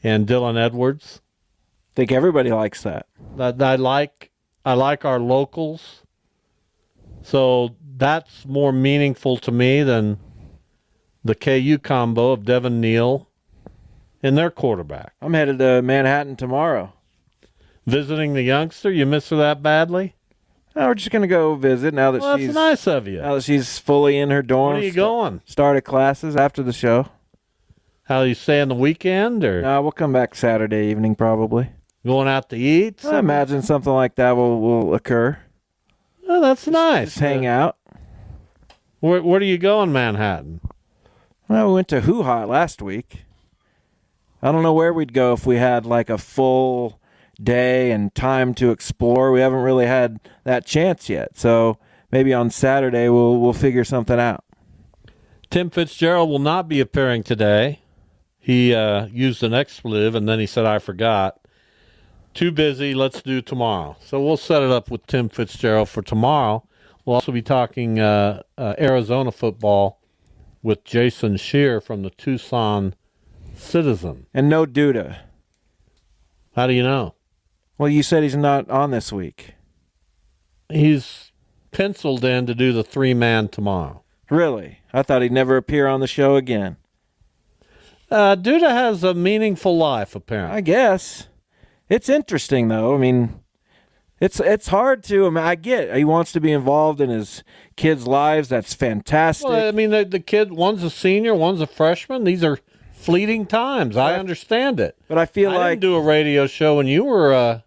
and Dylan Edwards. I think everybody likes that. I like our locals. So that's more meaningful to me than the KU combo of Devin Neal and their quarterback. I'm headed to Manhattan tomorrow. Visiting the youngster? You miss her that badly? No, we're just going to go visit now that Well, that's nice of you. Now that she's fully in her dorm. Where are you going? Started classes after the show. How, you staying the weekend? Or No, we'll come back Saturday evening probably. going out to eat? I imagine something like that will occur. Oh, that's nice. Just hang out. Where do you go in Manhattan? Well, we went to Hoo Ha last week. I don't know where we'd go if we had like a full day and time to explore. We haven't really had that chance yet. So maybe on Saturday we'll figure something out. Tim Fitzgerald will not be appearing today. He used an expletive and then he said, I forgot. Too busy. Let's do tomorrow. So we'll set it up with Tim Fitzgerald for tomorrow. We'll also be talking Arizona football with Jason Shear from the Tucson Citizen. And no Duda. How do you know? Well, you said he's not on this week. He's penciled in to do the 3-man tomorrow. Really? I thought he'd never appear on the show again. Duda has a meaningful life, apparently. I guess. It's interesting, though. I mean, it's hard to. I mean, I get he wants to be involved in his kids' lives. That's fantastic. Well, I mean, the kid, one's a senior, one's a freshman. These are fleeting times. I understand it. But I feel I like didn't do a radio show when you were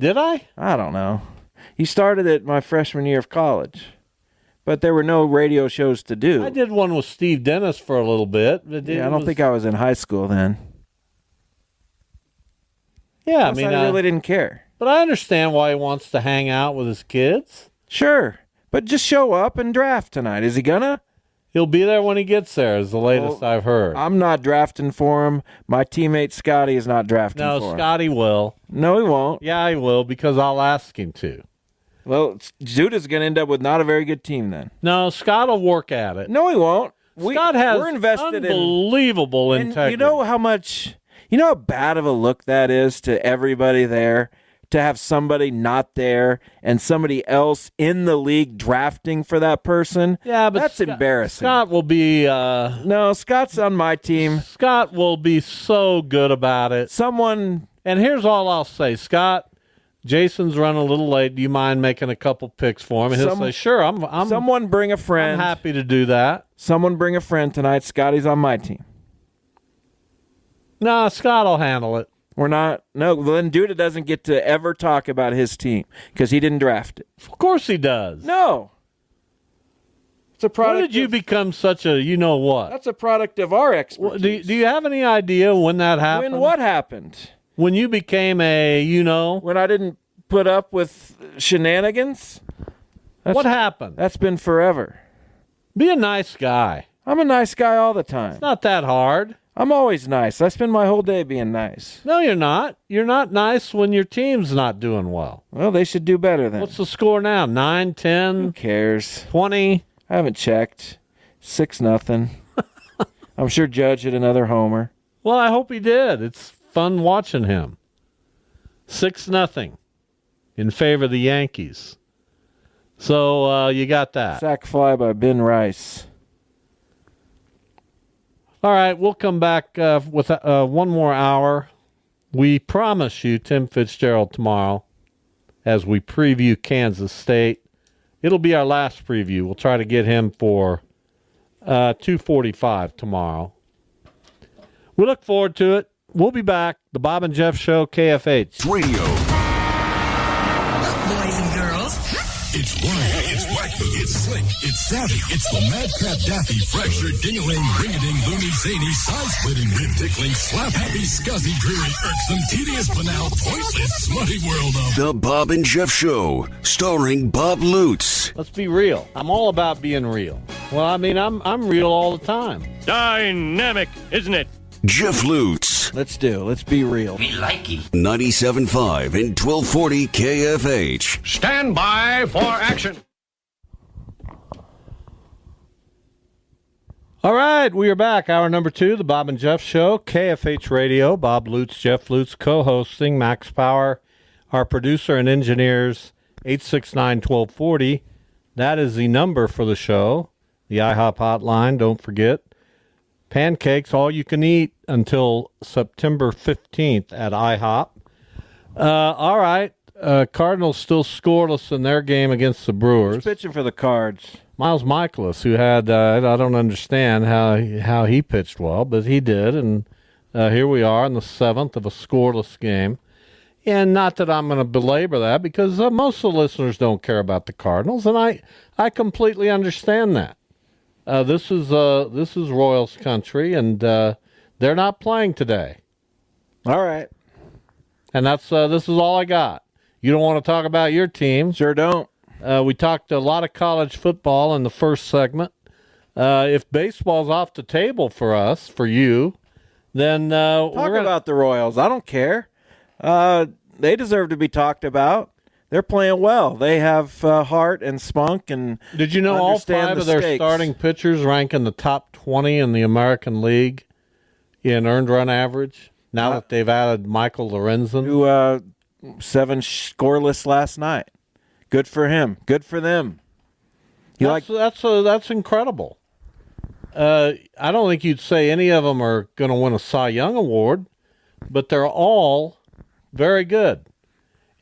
Did I? I don't know. You started it my freshman year of college, but there were no radio shows to do. I did one with Steve Dennis for a little bit. I don't think I was in high school then. Yeah, I really didn't care. But I understand why he wants to hang out with his kids. Sure, but just show up and draft tonight. Is he gonna? He'll be there when he gets there, is the latest I've heard. I'm not drafting for him. My teammate Scotty is not drafting for him. No, Scotty will. No, he won't. Yeah, he will, because I'll ask him to. Well, Judah's going to end up with not a very good team then. No, Scott will work at it. No, he won't. Scott has we're invested unbelievable integrity. You know how much, how bad of a look that is to everybody there, to have somebody not there and somebody else in the league drafting for that person. Yeah, but that's embarrassing. Scott will be... no, Scott's on my team. Scott will be so good about it. Someone... And here's all I'll say. Scott, Jason's running a little late. Do you mind making a couple picks for him? And he'll say, sure, I'm someone bring a friend. I'm happy to do that. Someone bring a friend tonight. Scotty's on my team. No, Scott will handle it. We're not. No, then Duda doesn't get to ever talk about his team because he didn't draft it. Of course he does. No. It's a product. When did you become such a you-know-what? That's a product of our expertise. Do you have any idea when that happened? When what happened? When you became a, When I didn't put up with shenanigans? What happened? That's been forever. Be a nice guy. I'm a nice guy all the time. It's not that hard. I'm always nice. I spend my whole day being nice. No, you're not. You're not nice when your team's not doing well. Well, they should do better then. What's the score now? 9, 10? Who cares? 20? I haven't checked. 6-0. I'm sure Judge hit another homer. Well, I hope he did. It's fun watching him. 6-0 in favor of the Yankees. So you got that. Sack fly by Ben Rice. All right, we'll come back with one more hour. We promise you Tim Fitzgerald tomorrow as we preview Kansas State. It'll be our last preview. We'll try to get him for 2:45 tomorrow. We look forward to it. We'll be back. The Bob and Jeff Show, KFH. Radio. Boys and girls. It's wild, it's wacky, it's slick, it's savvy, it's the madcap, daffy, fractured, ding-a-ling, ring-a-ding, loony, zany, side-splitting, rib-tickling, slap-happy, scuzzy, dreary, irksome, tedious, banal, pointless, smutty world of... The Bob and Jeff Show, starring Bob Lutz. Let's be real. I'm all about being real. Well, I mean, I'm real all the time. Dynamic, isn't it? Jeff Lutz. Let's be real. Me likey. 97.5 and 1240 KFH. Stand by for action. All right, we are back. Hour number 2, the Bob and Jeff Show, KFH Radio. Bob Lutz, Jeff Lutz co-hosting. Max Power, our producer and engineers, 869-1240. That is the number for the show. The IHOP hotline, don't forget. Pancakes, all you can eat until September 15th at IHOP. All right. Cardinals still scoreless in their game against the Brewers. Who's pitching for the Cards? Miles Michaelis, who had, I don't understand how he pitched well, but he did. And here we are in the 7th of a scoreless game. And not that I'm going to belabor that, because most of the listeners don't care about the Cardinals, and I completely understand that. This is Royals country, and they're not playing today. All right. And this is all I got. You don't want to talk about your team. Sure don't. We talked a lot of college football in the first segment. If baseball's off the table for you, then talk about the Royals. I don't care. They deserve to be talked about. They're playing well. They have heart and spunk and did you know all 5 of their starting pitchers rank in the top 20 in the American League in earned run average? Now that they've added Michael Lorenzen, who 7 scoreless last night. Good for him. Good for them. That's incredible. I don't think you'd say any of them are going to win a Cy Young award, but they're all very good.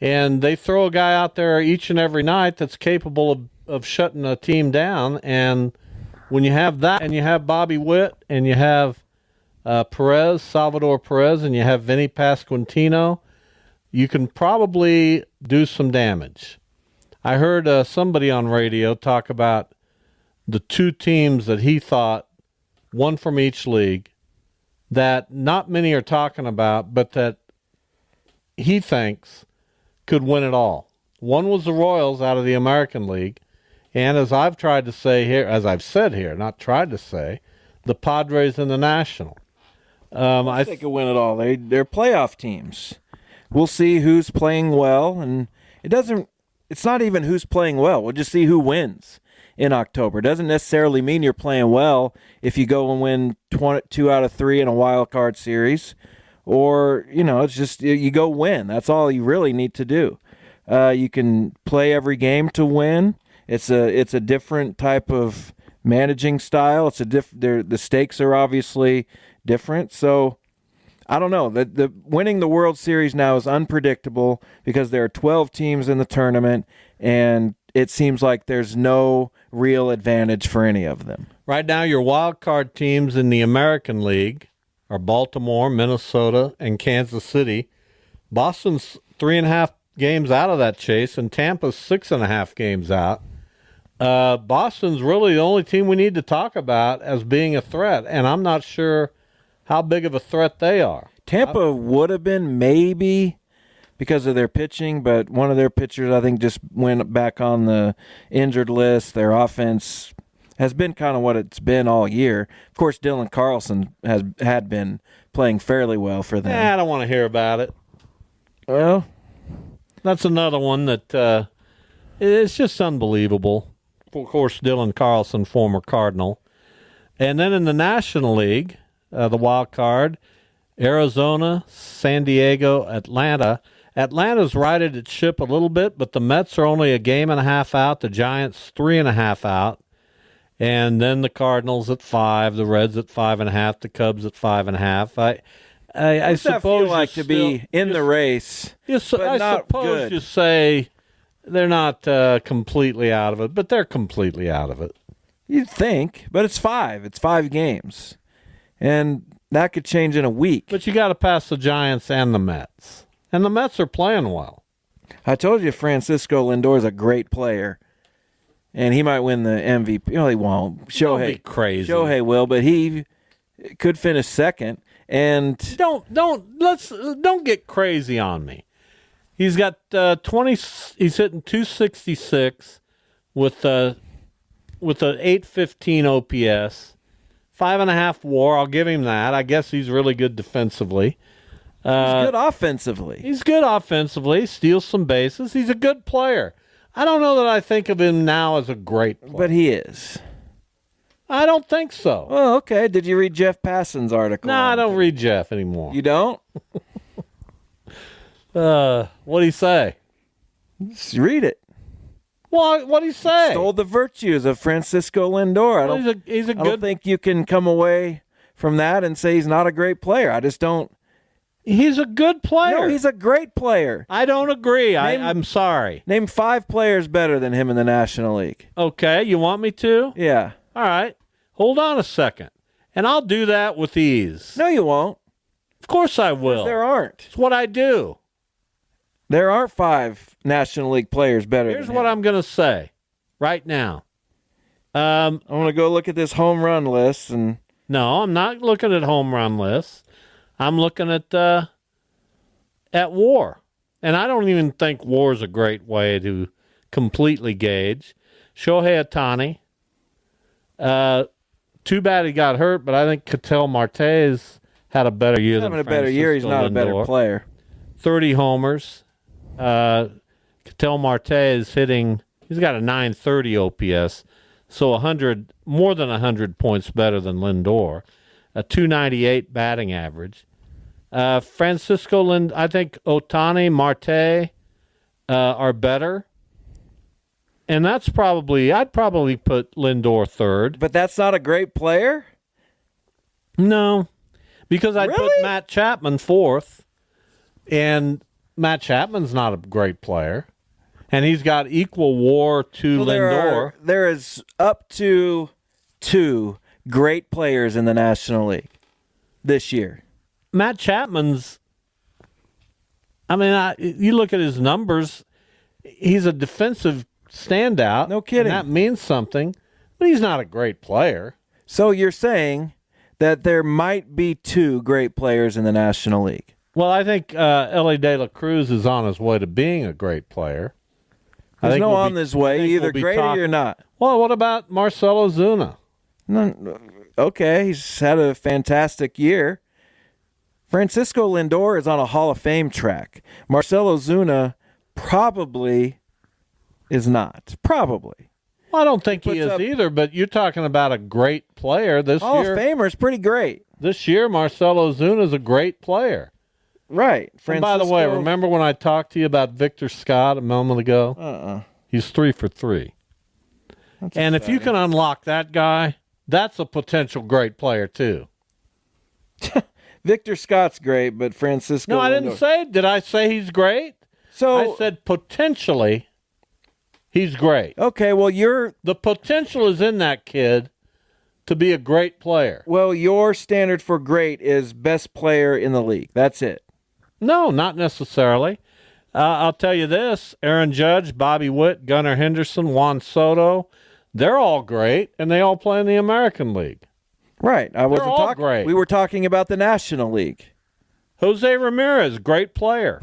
And they throw a guy out there each and every night that's capable of shutting a team down. And when you have that, and you have Bobby Witt, and you have Salvador Perez, and you have Vinny Pasquantino, you can probably do some damage. I heard somebody on radio talk about the two teams that he thought, one from each league, that not many are talking about, but that he thinks could win it all. One was the Royals out of the American League, and as I've tried to say here, as I've said here, not tried to say, the Padres in the National. I think could win it all. They're playoff teams. We'll see who's playing well, and it's not even who's playing well. We'll just see who wins in October. It doesn't necessarily mean you're playing well if you go and win 2 out of 3 in a wild card series, or it's just you go win. That's all you really need to do. You can play every game to win. It's a different type of managing style. The stakes are obviously different. So I don't know. The winning the World Series now is unpredictable because there are 12 teams in the tournament, and it seems like there's no real advantage for any of them. Right now, your wild card teams in the American League are Baltimore, Minnesota, and Kansas City. Boston's 3.5 games out of that chase, and Tampa's 6.5 games out. Boston's really the only team we need to talk about as being a threat, and I'm not sure how big of a threat they are. Tampa would have been maybe because of their pitching, but one of their pitchers, I think, just went back on the injured list. Their offense has been kind of what it's been all year. Of course, Dylan Carlson had been playing fairly well for them. I don't want to hear about it. Well, that's another one that it's just unbelievable. Of course, Dylan Carlson, former Cardinal. And then in the National League, the wild card, Arizona, San Diego, Atlanta. Atlanta's righted its ship a little bit, but the Mets are only a game and a half out. The Giants 3.5 out. And then the Cardinals at 5, the Reds at 5.5, the Cubs at 5.5. I suppose feel like to be in the race, but I not suppose good. You say they're not completely out of it, but they're completely out of it. You'd think, but it's 5. It's 5 games. And that could change in a week. But you got to pass the Giants and the Mets. And the Mets are playing well. I told you Francisco Lindor is a great player. And he might win the MVP. He won't. Don't be crazy. Shohei will, but he could finish second. And don't get crazy on me. He's got 20. He's hitting 266 with a 815 OPS, 5.5 WAR. I'll give him that. I guess he's really good defensively. He's good offensively. He's good offensively. Steals some bases. He's a good player. I don't know that I think of him now as a great player. But he is. I don't think so. Oh, okay. Did you read Jeff Passan's article? No, I don't read Jeff anymore. You don't? What'd he say? Just read it. What'd he say? Stole the virtues of Francisco Lindor. He's a good. I don't think you can come away from that and say he's not a great player. I just don't. He's a good player. No, he's a great player. I don't agree. I'm sorry. Name 5 players better than him in the National League. Okay, you want me to? Yeah. All right. Hold on a second. And I'll do that with ease. No, you won't. Of course I will. There aren't. It's what I do. There aren't 5 National League players better Here's than what him. I'm going to say right now. I'm going to go look at this home run list. And no, I'm not looking at home run lists. I'm looking at WAR. And I don't even think WAR is a great way to completely gauge. Shohei Ohtani. Too bad he got hurt, but I think Ketel Marte's had a better year than having a better year. He's not a better player. 30 homers. Ketel Marte is hitting. He's got a 930 OPS, so 100 more than 100 points better than Lindor. A 298 batting average. Francisco Lind. I think Ohtani, Marte are better. And that's I'd probably put Lindor third. But that's not a great player? No, because I'd put Matt Chapman fourth, and Matt Chapman's not a great player. And he's got equal WAR to Lindor. There is up to 2 great players in the National League this year. Matt Chapman's I mean, you look at his numbers, he's a defensive standout. No kidding. And that means something, but he's not a great player. So you're saying that there might be 2 great players in the National League? Well, I think Ellie De La Cruz is on his way to being a great player. There's no on his way, either great or not. Well, what about Marcell Ozuna? No, okay, he's had a fantastic year. Francisco Lindor is on a Hall of Fame track. Marcell Ozuna probably is not. Probably. Well, I don't think he is either, but you're talking about a great player this year. Hall of Famer's pretty great. This year, Marcell Ozuna is a great player. Right. And by the way, remember when I talked to you about Victor Scott a moment ago? He's 3 for 3. And if you can unlock that guy, that's a potential great player, too. Victor Scott's great, but Francisco No, I didn't say. Did I say he's great? I said potentially he's great. Okay, well, the potential is in that kid to be a great player. Well, your standard for great is best player in the league. That's it. No, not necessarily. I'll tell you this, Aaron Judge, Bobby Witt, Gunnar Henderson, Juan Soto, they're all great, and they all play in the American League. Right. I wasn't talking. Great. We were talking about the National League. Jose Ramirez, great player.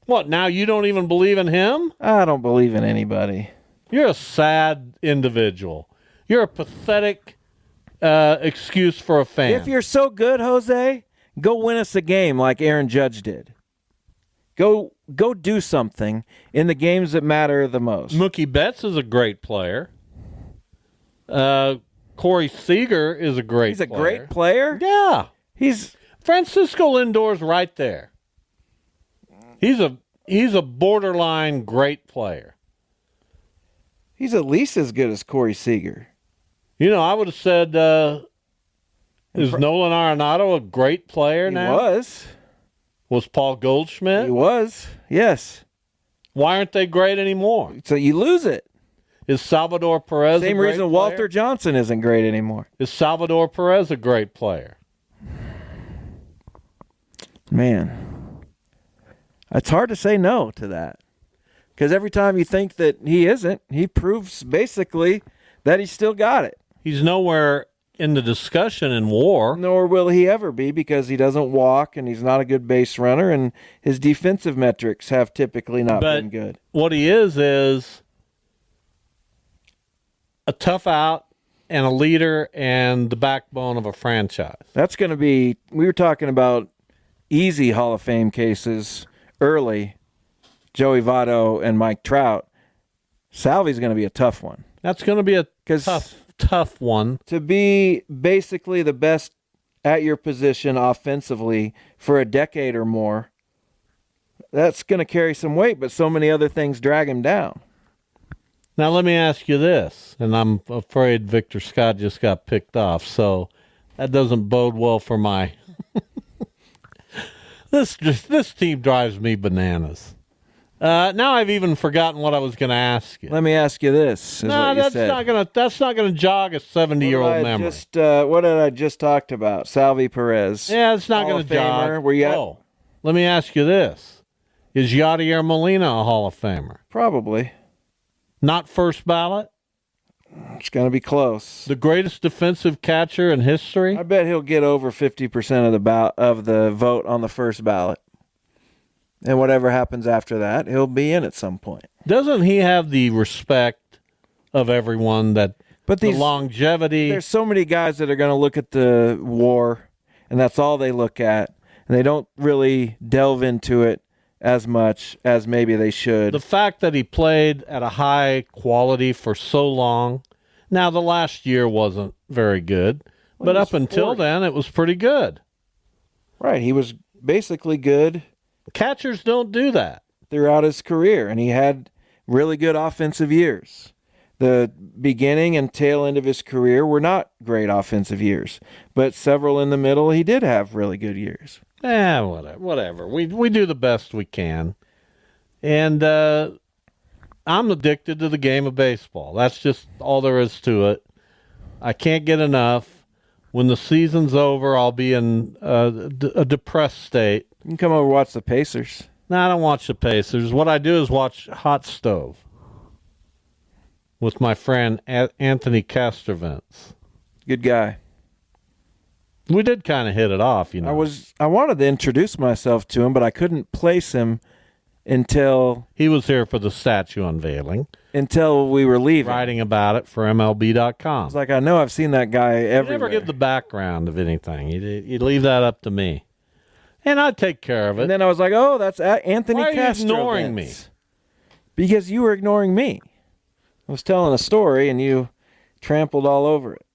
What, now you don't even believe in him? I don't believe in anybody. You're a sad individual. You're a pathetic excuse for a fan. If you're so good, Jose, go win us a game like Aaron Judge did. Go do something in the games that matter the most. Mookie Betts is a great player. Corey Seager is a great player. He's a great player? Yeah. He's Francisco Lindor's right there. He's a borderline great player. He's at least as good as Corey Seager. You know, I would have said, is Nolan Arenado a great player now? He was. Was Paul Goldschmidt? He was, yes. Why aren't they great anymore? So you lose it. Is Salvador Perez Same a great reason player? Walter Johnson isn't great anymore. Is Salvador Perez a great player? Man, it's hard to say no to that. Because every time you think that he isn't, he proves basically that he's still got it. He's nowhere in the discussion in WAR. Nor will he ever be, because he doesn't walk and he's not a good base runner, and his defensive metrics have typically not been good. What he is a tough out and a leader and the backbone of a franchise. That's going to be, we were talking about easy Hall of Fame cases early, Joey Votto and Mike Trout. Salvy's going to be a tough one. That's going to be a tough one. To be basically the best at your position offensively for a decade or more, that's going to carry some weight, but so many other things drag him down. Now, let me ask you this, and I'm afraid Victor Scott just got picked off, so that doesn't bode well for my... This team drives me bananas. Now I've even forgotten what I was going to ask you. Let me ask you this. That's not going to jog a 70-year-old memory. What did I just talked about? Salvy Perez. Yeah, it's not going to jog. Let me ask you this: is Yadier Molina a Hall of Famer? Probably. Not first ballot. It's going to be close. The greatest defensive catcher in history. I bet he'll get over 50% of the vote on the first ballot. And whatever happens after that, he'll be in at some point. Doesn't he have the respect of everyone, the longevity? There's so many guys that are going to look at the WAR, and that's all they look at. And they don't really delve into it as much as maybe they should. The fact that he played at a high quality for so long. Now, the last year wasn't very good, but up until then, it was pretty good. Right. He was basically good. Catchers don't do that. Throughout his career, and he had really good offensive years. The beginning and tail end of his career were not great offensive years, but several in the middle, he did have really good years. Whatever. We do the best we can. And I'm addicted to the game of baseball. That's just all there is to it. I can't get enough. when the season's over, I'll be in a depressed state. You can come over and watch the Pacers. No, I don't watch the Pacers. What I do is watch Hot Stove with my friend Anthony Castrovents. Good guy. We did kind of hit it off, I wanted to introduce myself to him, but I couldn't place him until he was here for the statue unveiling. Until we were leaving, writing about it for MLB.com. It's like, I know I've seen that guy everywhere. You never give the background of anything. You leave that up to me, and I'd take care of it. And then I was like, "Oh, that's Anthony Castro." Why are you ignoring me? Because you were ignoring me. I was telling a story, and you trampled all over it.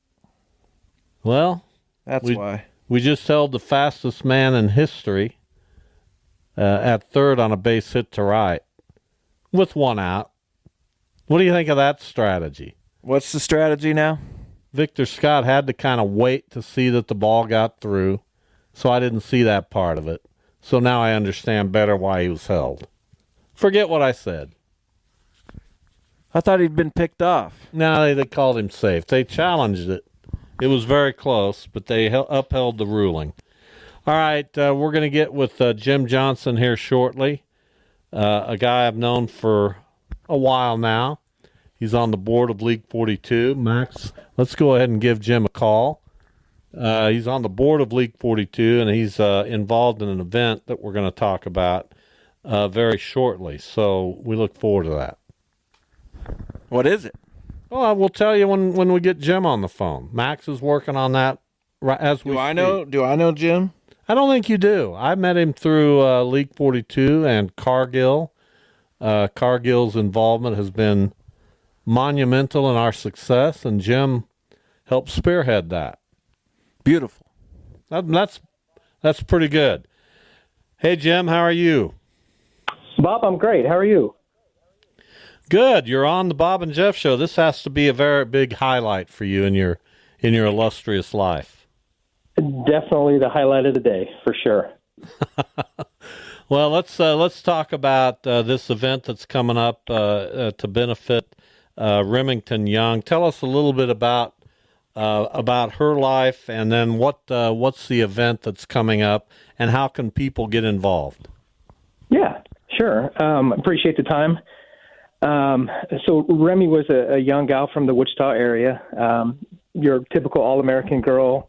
Well, that's why. We just held the fastest man in history at third on a base hit to right with one out. What do you think of that strategy? What's the strategy now? Victor Scott had to kind of wait to see that the ball got through, so I didn't see that part of it. So now I understand better why he was held. Forget what I said. I thought he'd been picked off. No, they called him safe. They challenged it. It was very close, but they upheld the ruling. All right, we're going to get with Jim Johnson here shortly, a guy I've known for a while now. He's on the board of League 42. Max, let's go ahead and give Jim a call. He's on the board of League 42, and he's involved in an event that we're going to talk about very shortly. So we look forward to that. What is it? Well, I will tell you when we get Jim on the phone. Max is working on that as we speak. Do I know Jim? I don't think you do. I met him through League 42 and Cargill. Cargill's involvement has been monumental in our success, and Jim helped spearhead that. Beautiful. That's pretty good. Hey, Jim, how are you? Bob, I'm great. How are you? Good. You're on the Bob and Jeff Show. This has to be a very big highlight for you in your illustrious life. Definitely the highlight of the day, for sure. Well, let's talk about this event that's coming up to benefit Remington Young. Tell us a little bit about her life, and then what's the event that's coming up, and how can people get involved? Yeah, sure. Appreciate the time. So Remy was a young gal from the Wichita area. Your typical All-American girl,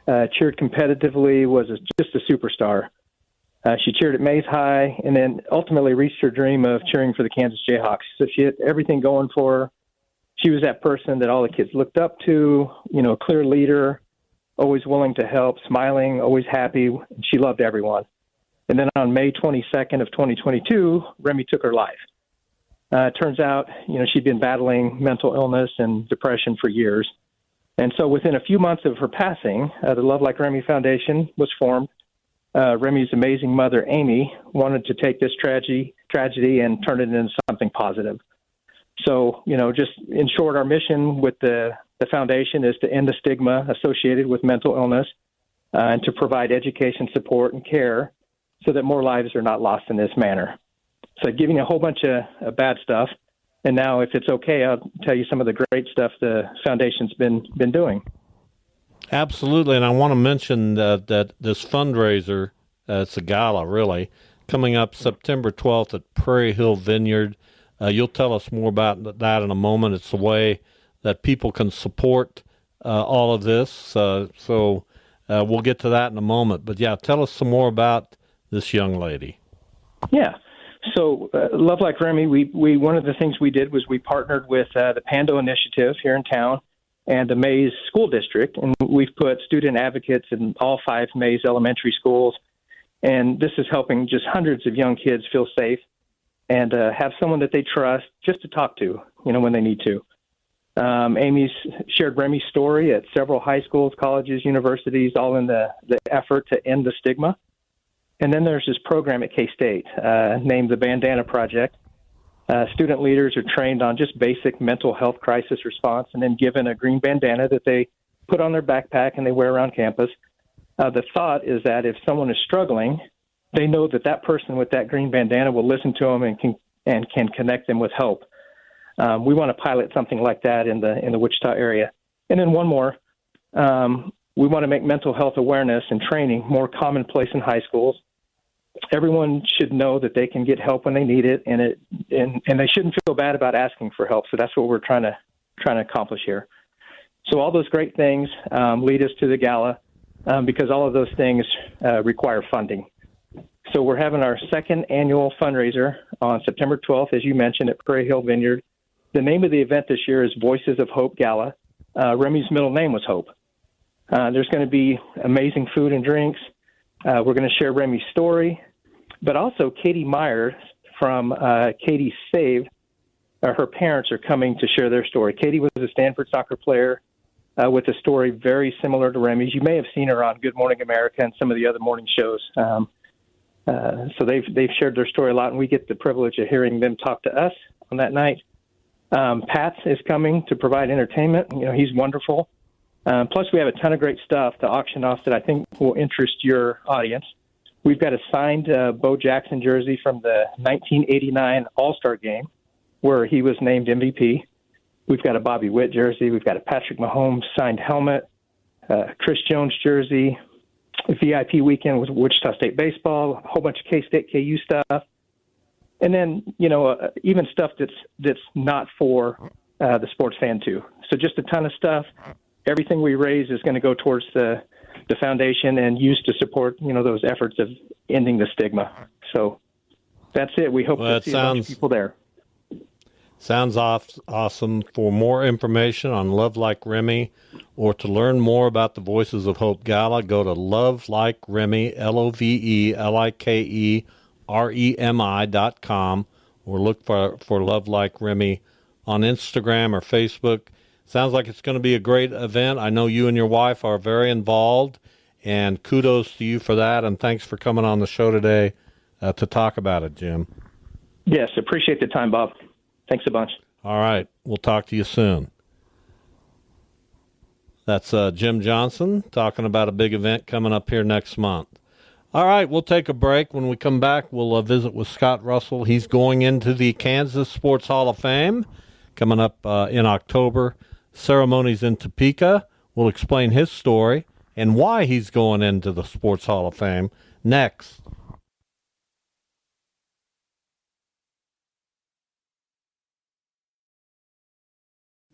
cheered competitively, was just a superstar. She cheered at Mays High and then ultimately reached her dream of cheering for the Kansas Jayhawks. So she had everything going for her. She was that person that all the kids looked up to, a clear leader, always willing to help, smiling, always happy. She loved everyone. And then on May 22nd of 2022, Remy took her life. Turns out, she'd been battling mental illness and depression for years. And so within a few months of her passing, the Love Like Remy Foundation was formed. Remy's amazing mother, Amy, wanted to take this tragedy and turn it into something positive. So, just in short, our mission with the foundation is to end the stigma associated with mental illness and to provide education, support, and care so that more lives are not lost in this manner. So giving a whole bunch of bad stuff. And now, if it's okay, I'll tell you some of the great stuff the foundation's been doing. Absolutely. And I want to mention that this fundraiser, it's a gala, really, coming up September 12th at Prairie Hill Vineyard. You'll tell us more about that in a moment. It's a way that people can support all of this. So we'll get to that in a moment. But, yeah, tell us some more about this young lady. Yeah. So Love Like Remy, we one of the things we did was we partnered with the Pando Initiative here in town and the Mays School District, and we've put student advocates in all 5 Mays elementary schools, and this is helping just hundreds of young kids feel safe and have someone that they trust just to talk to, when they need to. Amy's shared Remy's story at several high schools, colleges, universities, all in the effort to end the stigma. And then there's this program at K-State named the Bandana Project. Student leaders are trained on just basic mental health crisis response and then given a green bandana that they put on their backpack and they wear around campus. The thought is that if someone is struggling, they know that person with that green bandana will listen to them and can connect them with help. We want to pilot something like that in the Wichita area. And then one more. We want to make mental health awareness and training more commonplace in high schools. Everyone should know that they can get help when they need it, and they shouldn't feel bad about asking for help. So that's what we're trying to accomplish here. So all those great things lead us to the gala because all of those things require funding. So we're having our second annual fundraiser on September 12th, as you mentioned, at Prairie Hill Vineyard. The name of the event this year is Voices of Hope Gala. Remy's middle name was Hope. There's going to be amazing food and drinks. We're going to share Remy's story, but also Katie Meyer from Katie Save. Her parents are coming to share their story. Katie was a Stanford soccer player with a story very similar to Remy's. You may have seen her on Good Morning America and some of the other morning shows. So they've shared their story a lot, and we get the privilege of hearing them talk to us on that night. Pat is coming to provide entertainment. He's wonderful. Plus, we have a ton of great stuff to auction off that I think will interest your audience. We've got a signed Bo Jackson jersey from the 1989 All-Star Game, where he was named MVP. We've got a Bobby Witt jersey. We've got a Patrick Mahomes signed helmet, Chris Jones jersey, VIP weekend with Wichita State baseball, a whole bunch of K-State, KU stuff. And then, even stuff that's not for the sports fan, too. So just a ton of stuff. Everything we raise is going to go towards the foundation and used to support, those efforts of ending the stigma. So that's it. We hope to see a bunch of people there. Sounds awesome. For more information on Love Like Remy or to learn more about the Voices of Hope Gala, go to Love Like Remy, LOVELIKEREMI.com, or look for Love Like Remy on Instagram or Facebook. Sounds like it's going to be a great event. I know you and your wife are very involved, and kudos to you for that, and thanks for coming on the show today to talk about it, Jim. Yes, appreciate the time, Bob. Thanks a bunch. All right. We'll talk to you soon. That's Jim Johnson talking about a big event coming up here next month. All right. We'll take a break. When we come back, we'll visit with Scott Russell. He's going into the Kansas Sports Hall of Fame coming up in October. Ceremonies in Topeka. We'll explain his story and why he's going into the Sports Hall of Fame next.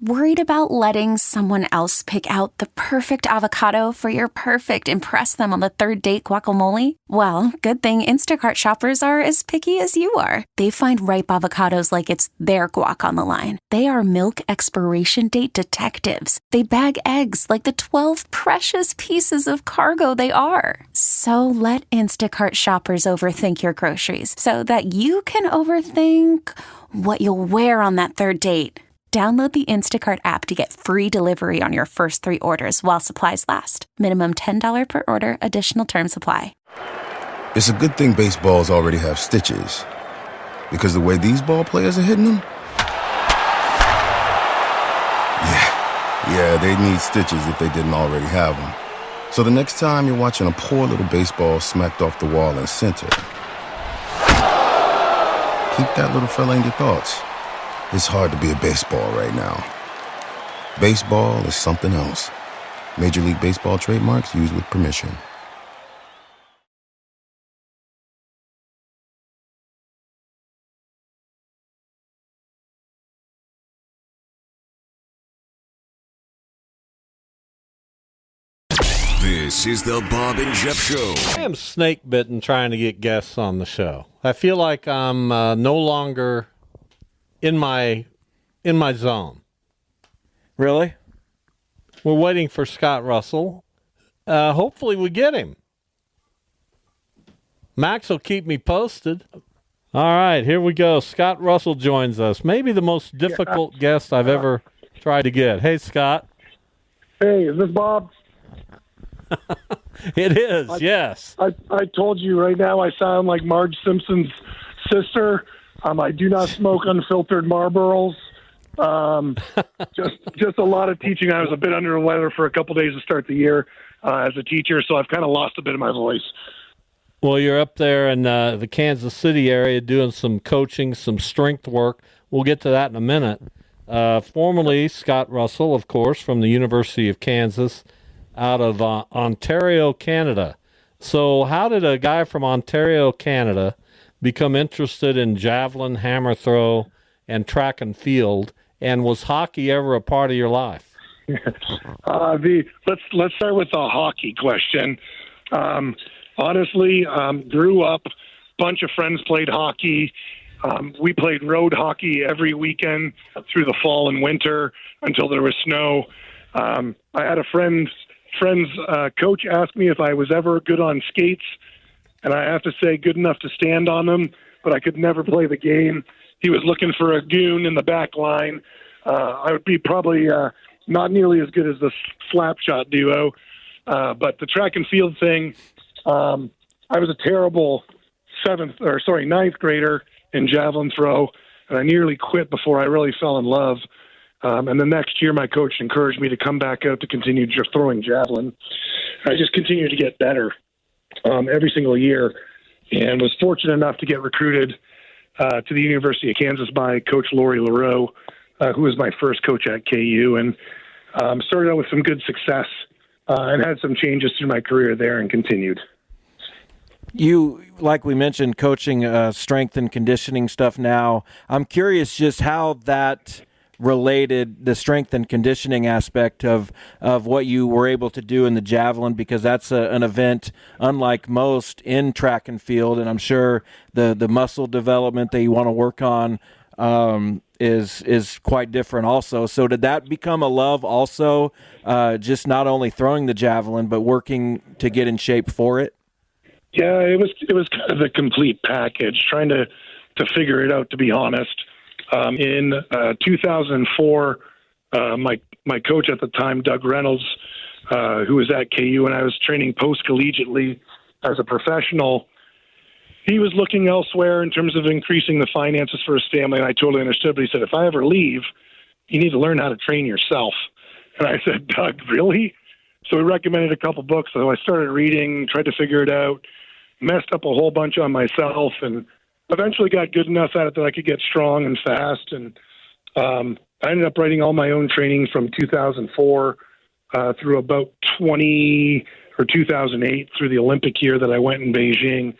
Worried about letting someone else pick out the perfect avocado for your perfect impress them on the third date guacamole? Well, good thing Instacart shoppers are as picky as you are. They find ripe avocados like it's their guac on the line. They are milk expiration date detectives. They bag eggs like the 12 precious pieces of cargo they are. So let Instacart shoppers overthink your groceries so that you can overthink what you'll wear on that third date. Download the Instacart app to get free delivery on your first 3 orders while supplies last. Minimum $10 per order. Additional terms apply. It's a good thing baseballs already have stitches, because the way these ball players are hitting them, yeah, they'd need stitches if they didn't already have them. So the next time you're watching a poor little baseball smacked off the wall in center, keep that little fella in your thoughts. It's hard to be a baseball right now. Baseball is something else. Major League Baseball trademarks used with permission. This is the Bob and Jeff Show. I am snake bitten trying to get guests on the show. I feel like I'm no longer in my zone. Really? We're waiting for Scott Russell. Hopefully we get him. Max will keep me posted. All right, here we go. Scott Russell joins us. Maybe the most difficult guest I've ever tried to get. Hey, Scott. Hey, is this Bob? It is, yes. I told you right now I sound like Marge Simpson's sister. I do not smoke unfiltered Marlboros. Just a lot of teaching. I was a bit under the weather for a couple days to start the year as a teacher, so I've kind of lost a bit of my voice. Well, you're up there in the Kansas City area doing some coaching, some strength work. We'll get to that in a minute. Formerly Scott Russell, of course, from the University of Kansas. out of Ontario, Canada. So how did a guy from Ontario, Canada become interested in javelin, hammer throw, and track and field? And was hockey ever a part of your life? Let's start with the hockey question. Honestly, grew up, bunch of friends played hockey. We played road hockey every weekend through the fall and winter until there was snow. I had a friend's coach ask me if I was ever good on skates, and I have to say good enough to stand on them, but I could never play the game. He was looking for a goon in the back line. I would be probably not nearly as good as the slap shot duo, but the track and field thing, I was a terrible ninth grader in javelin throw, and I nearly quit before I really fell in love. And the next year, my coach encouraged me to come back out to continue throwing javelin. I just continued to get better every single year, and was fortunate enough to get recruited to the University of Kansas by Coach Laurie LaRoe, who was my first coach at KU, and started out with some good success and had some changes through my career there and continued. You, like we mentioned, coaching strength and conditioning stuff now. I'm curious just how that related, the strength and conditioning aspect of what you were able to do in the javelin, because that's an event unlike most in track and field, and I'm sure the muscle development that you want to work on is quite different also. So did that become a love also, just not only throwing the javelin but working to get in shape for it? Yeah, it was kind of the complete package, trying to figure it out, to be honest. In 2004, my coach at the time, Doug Reynolds, who was at KU, and I was training post-collegiately as a professional, he was looking elsewhere in terms of increasing the finances for his family, and I totally understood. But he said, if I ever leave, you need to learn how to train yourself. And I said, Doug, really? So he recommended a couple books, so I started reading, tried to figure it out, messed up a whole bunch on myself, and eventually got good enough at it that I could get strong and fast. And I ended up writing all my own training from 2004 through about 2008 through the Olympic year that I went in Beijing,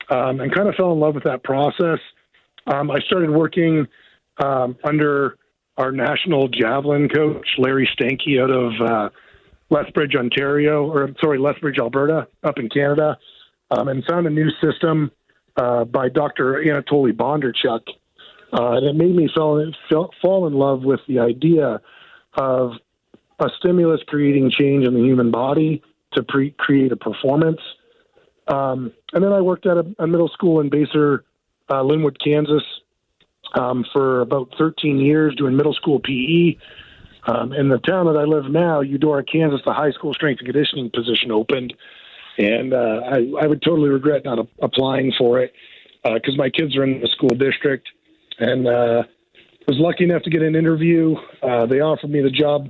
and kind of fell in love with that process. I started working under our national javelin coach, Larry Stanky, out of Lethbridge, Alberta, up in Canada, and found a new system by Dr. Anatoly Bondarchuk, and it made me fall in love with the idea of a stimulus creating change in the human body to create a performance. And then I worked at a middle school in Baser, Linwood, Kansas, for about 13 years doing middle school PE. In the town that I live now, Eudora, Kansas, the high school strength and conditioning position opened. And I would totally regret not applying for it because my kids are in the school district. And was lucky enough to get an interview. They offered me the job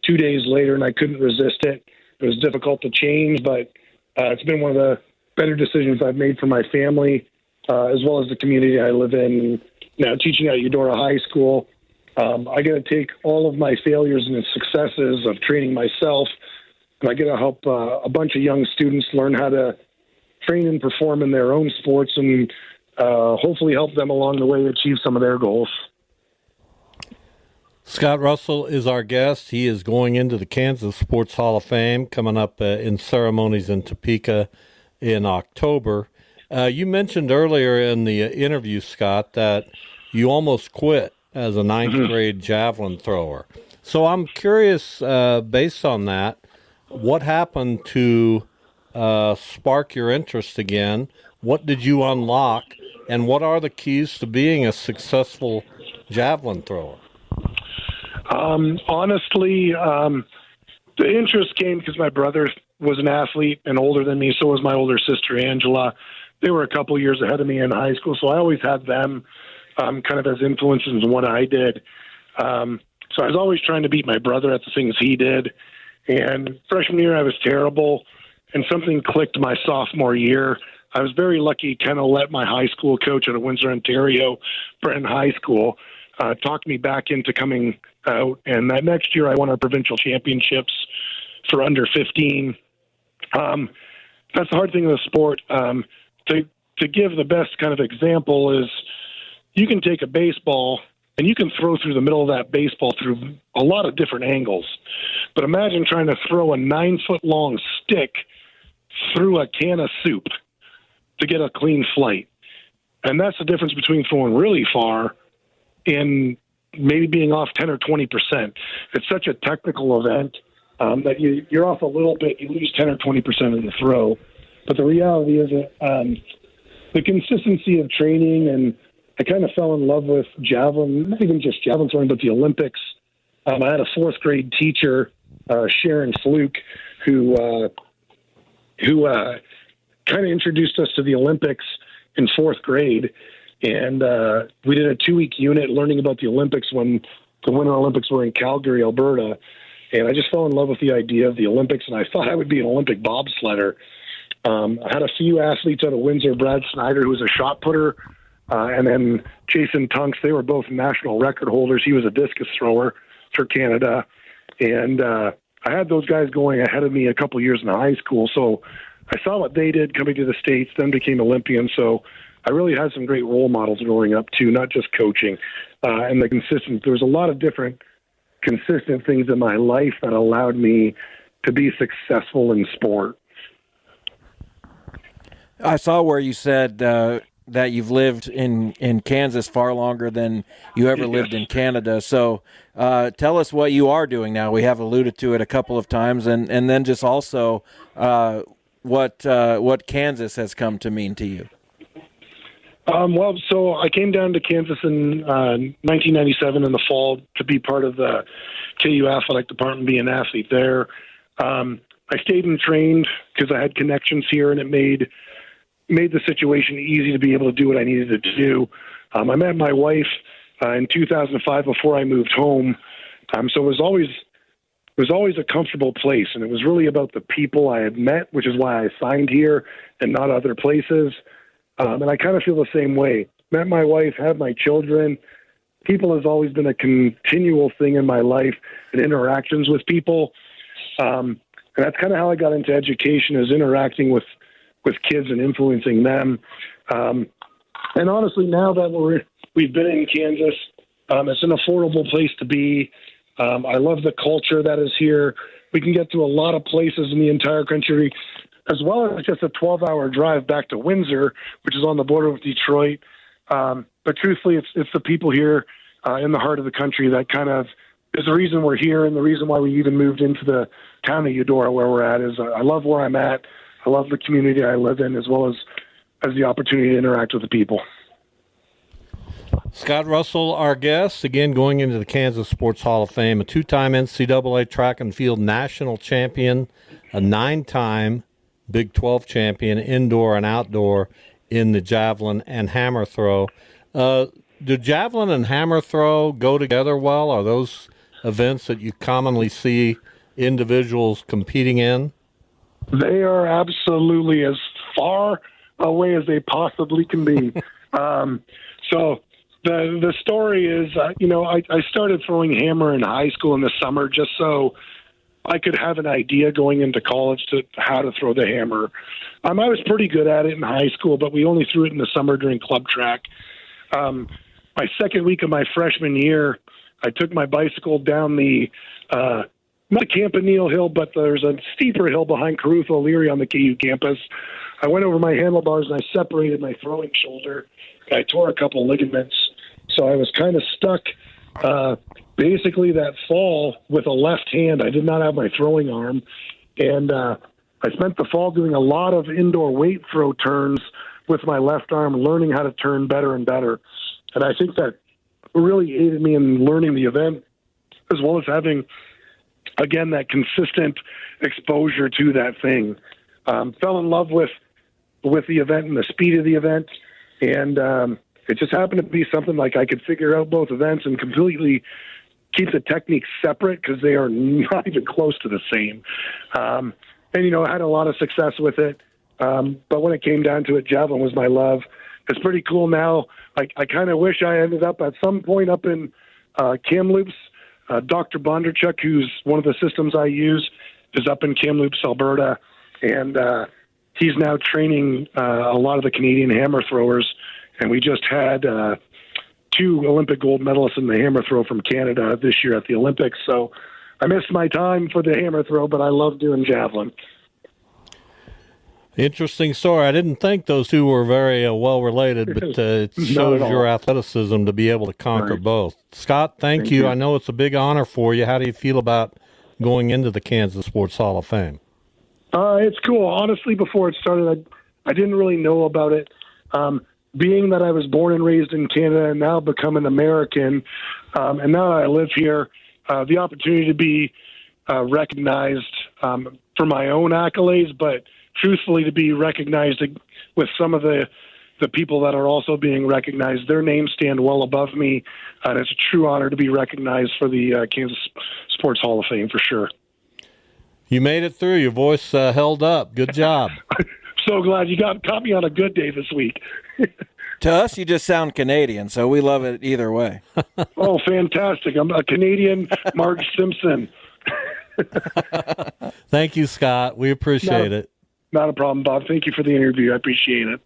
2 days later, and I couldn't resist it. It was difficult to change, but it's been one of the better decisions I've made for my family, as well as the community I live in. Now, teaching at Eudora High School, I get to take all of my failures and successes of training myself, and I get to help a bunch of young students learn how to train and perform in their own sports, and hopefully help them along the way achieve some of their goals. Scott Russell is our guest. He is going into the Kansas Sports Hall of Fame, coming up in ceremonies in Topeka in October. You mentioned earlier in the interview, Scott, that you almost quit as a ninth grade javelin thrower. So I'm curious, based on that, what happened to spark your interest again? What did you unlock? And what are the keys to being a successful javelin thrower? Honestly, the interest came because my brother was an athlete and older than me. So was my older sister, Angela. They were a couple years ahead of me in high school. So I always had them kind of as influences in what I did. So I was always trying to beat my brother at the things he did. And freshman year, I was terrible. And something clicked my sophomore year. I was very lucky to kind of let my high school coach at Windsor, Ontario, Brenton High School, talk me back into coming out. And that next year, I won our provincial championships for under 15. That's the hard thing in the sport. To give the best kind of example is you can take a baseball and you can throw through the middle of that baseball through a lot of different angles. But imagine trying to throw a 9-foot-long stick through a can of soup to get a clean flight. And that's the difference between throwing really far and maybe being off 10 or 20%. It's such a technical event that you're off a little bit, you lose 10 or 20% of the throw. But the reality is that the consistency of training, and I kind of fell in love with javelin, not even just javelin throwing, but the Olympics. I had a fourth grade teacher, Sharon Fluke, who kind of introduced us to the Olympics in fourth grade. And we did a 2-week unit learning about the Olympics when the Winter Olympics were in Calgary, Alberta. And I just fell in love with the idea of the Olympics, and I thought I would be an Olympic bobsledder. I had a few athletes out of Windsor, Brad Snyder, who was a shot putter, and then Jason Tunks. They were both national record holders. He was a discus thrower for Canada. And I had those guys going ahead of me a couple years in high school. So I saw what they did coming to the States, then became Olympians. So I really had some great role models growing up, too, not just coaching. And the consistency. There was a lot of different consistent things in my life that allowed me to be successful in sport. I saw where you said that you've lived in Kansas far longer than you ever lived in Canada. So tell us what you are doing now. We have alluded to it a couple of times, and then just also what Kansas has come to mean to you. So I came down to Kansas in 1997 in the fall to be part of the KU athletic department, be an athlete there. I stayed and trained because I had connections here, and it made the situation easy to be able to do what I needed to do. I met my wife in 2005 before I moved home. So it was always a comfortable place, and it was really about the people I had met, which is why I signed here and not other places. And I kind of feel the same way. Met my wife, had my children. People has always been a continual thing in my life, and interactions with people. And that's kind of how I got into education, is interacting with kids and influencing them. And honestly, now that we've been in Kansas, it's an affordable place to be. I love the culture that is here. We can get to a lot of places in the entire country, as well as just a 12-hour drive back to Windsor, which is on the border with Detroit. But truthfully, it's the people here in the heart of the country that kind of is the reason we're here, and the reason why we even moved into the town of Eudora where we're at. Is I love where I'm at. I love the community I live in, as well as the opportunity to interact with the people. Scott Russell, our guest, again going into the Kansas Sports Hall of Fame, a 2-time NCAA track and field national champion, a 9-time Big 12 champion, indoor and outdoor, in the javelin and hammer throw. Do javelin and hammer throw go together well? Are those events that you commonly see individuals competing in? They are absolutely as far away as they possibly can be. So the story is, I started throwing hammer in high school in the summer just so I could have an idea going into college to how to throw the hammer. I was pretty good at it in high school, but we only threw it in the summer during club track. My second week of my freshman year, I took my bicycle down the not Campanile Hill, but there's a steeper hill behind Caruth O'Leary on the KU campus. I went over my handlebars and I separated my throwing shoulder. I tore a couple ligaments. So I was kind of stuck basically that fall with a left hand. I did not have my throwing arm. And I spent the fall doing a lot of indoor weight throw turns with my left arm, learning how to turn better and better. And I think that really aided me in learning the event, as well as having, again, that consistent exposure to that thing. Fell in love with the event and the speed of the event. And it just happened to be something like I could figure out both events and completely keep the techniques separate, because they are not even close to the same. And, I had a lot of success with it. But when it came down to it, javelin was my love. It's pretty cool now. I kind of wish I ended up at some point up in Kamloops. Dr. Bondarchuk, who's one of the systems I use, is up in Kamloops, Alberta, and he's now training a lot of the Canadian hammer throwers. And we just had 2 Olympic gold medalists in the hammer throw from Canada this year at the Olympics. So I missed my time for the hammer throw, but I love doing javelin. Interesting story. I didn't think those two were very well related, but it shows your athleticism to be able to conquer both. Scott, thank you. I know it's a big honor for you. How do you feel about going into the Kansas Sports Hall of Fame? It's cool. Honestly, before it started, I didn't really know about it. Being that I was born and raised in Canada and now become an American, and now I live here, the opportunity to be recognized for my own accolades, but truthfully to be recognized with some of the people that are also being recognized. Their names stand well above me, and it's a true honor to be recognized for the Kansas Sports Hall of Fame for sure. You made it through. Your voice held up. Good job. So glad you caught me on a good day this week. To us, you just sound Canadian, so we love it either way. Oh, fantastic. I'm a Canadian Marge Simpson. Thank you, Scott. We appreciate it. Not a problem, Bob. Thank you for the interview. I appreciate it.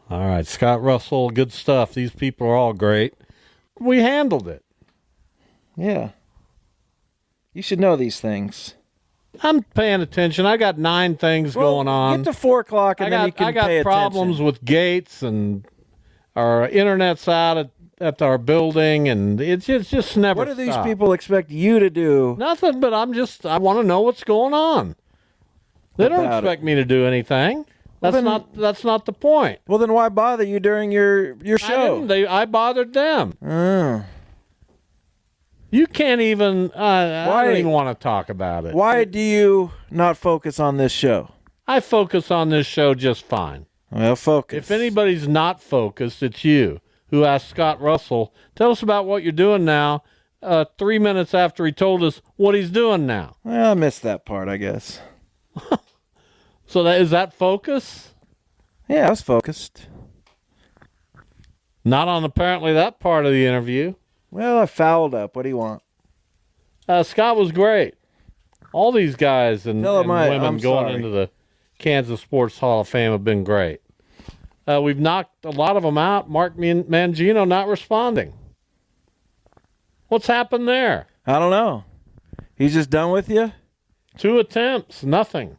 All right, Scott Russell, good stuff. These people are all great. We handled it. Yeah. You should know these things. I'm paying attention. I got 9 things going on. Get to 4 o'clock and then you can pay attention. I got problems with gates, and our internet's out at our building, and it's just never What do these stopped. people expect you to do? Nothing, but I want to know what's going on. They don't expect me to do anything. That's not the point. Well, then why bother you during your show? I bothered them. You can't even. I don't even want to talk about it. Why do you not focus on this show? I focus on this show just fine. Well, focus. If anybody's not focused, it's you who asked Scott Russell, tell us about what you're doing now, 3 minutes after he told us what he's doing now. Well, I missed that part, I guess. So is that focus? Yeah, I was focused. Not on apparently that part of the interview. Well, I fouled up. What do you want? Scott was great. All these guys and women going sorry. into the Kansas Sports Hall of Fame have been great. We've knocked a lot of them out. Mark Mangino not responding. What's happened there? I don't know. He's just done with you? 2 attempts, nothing.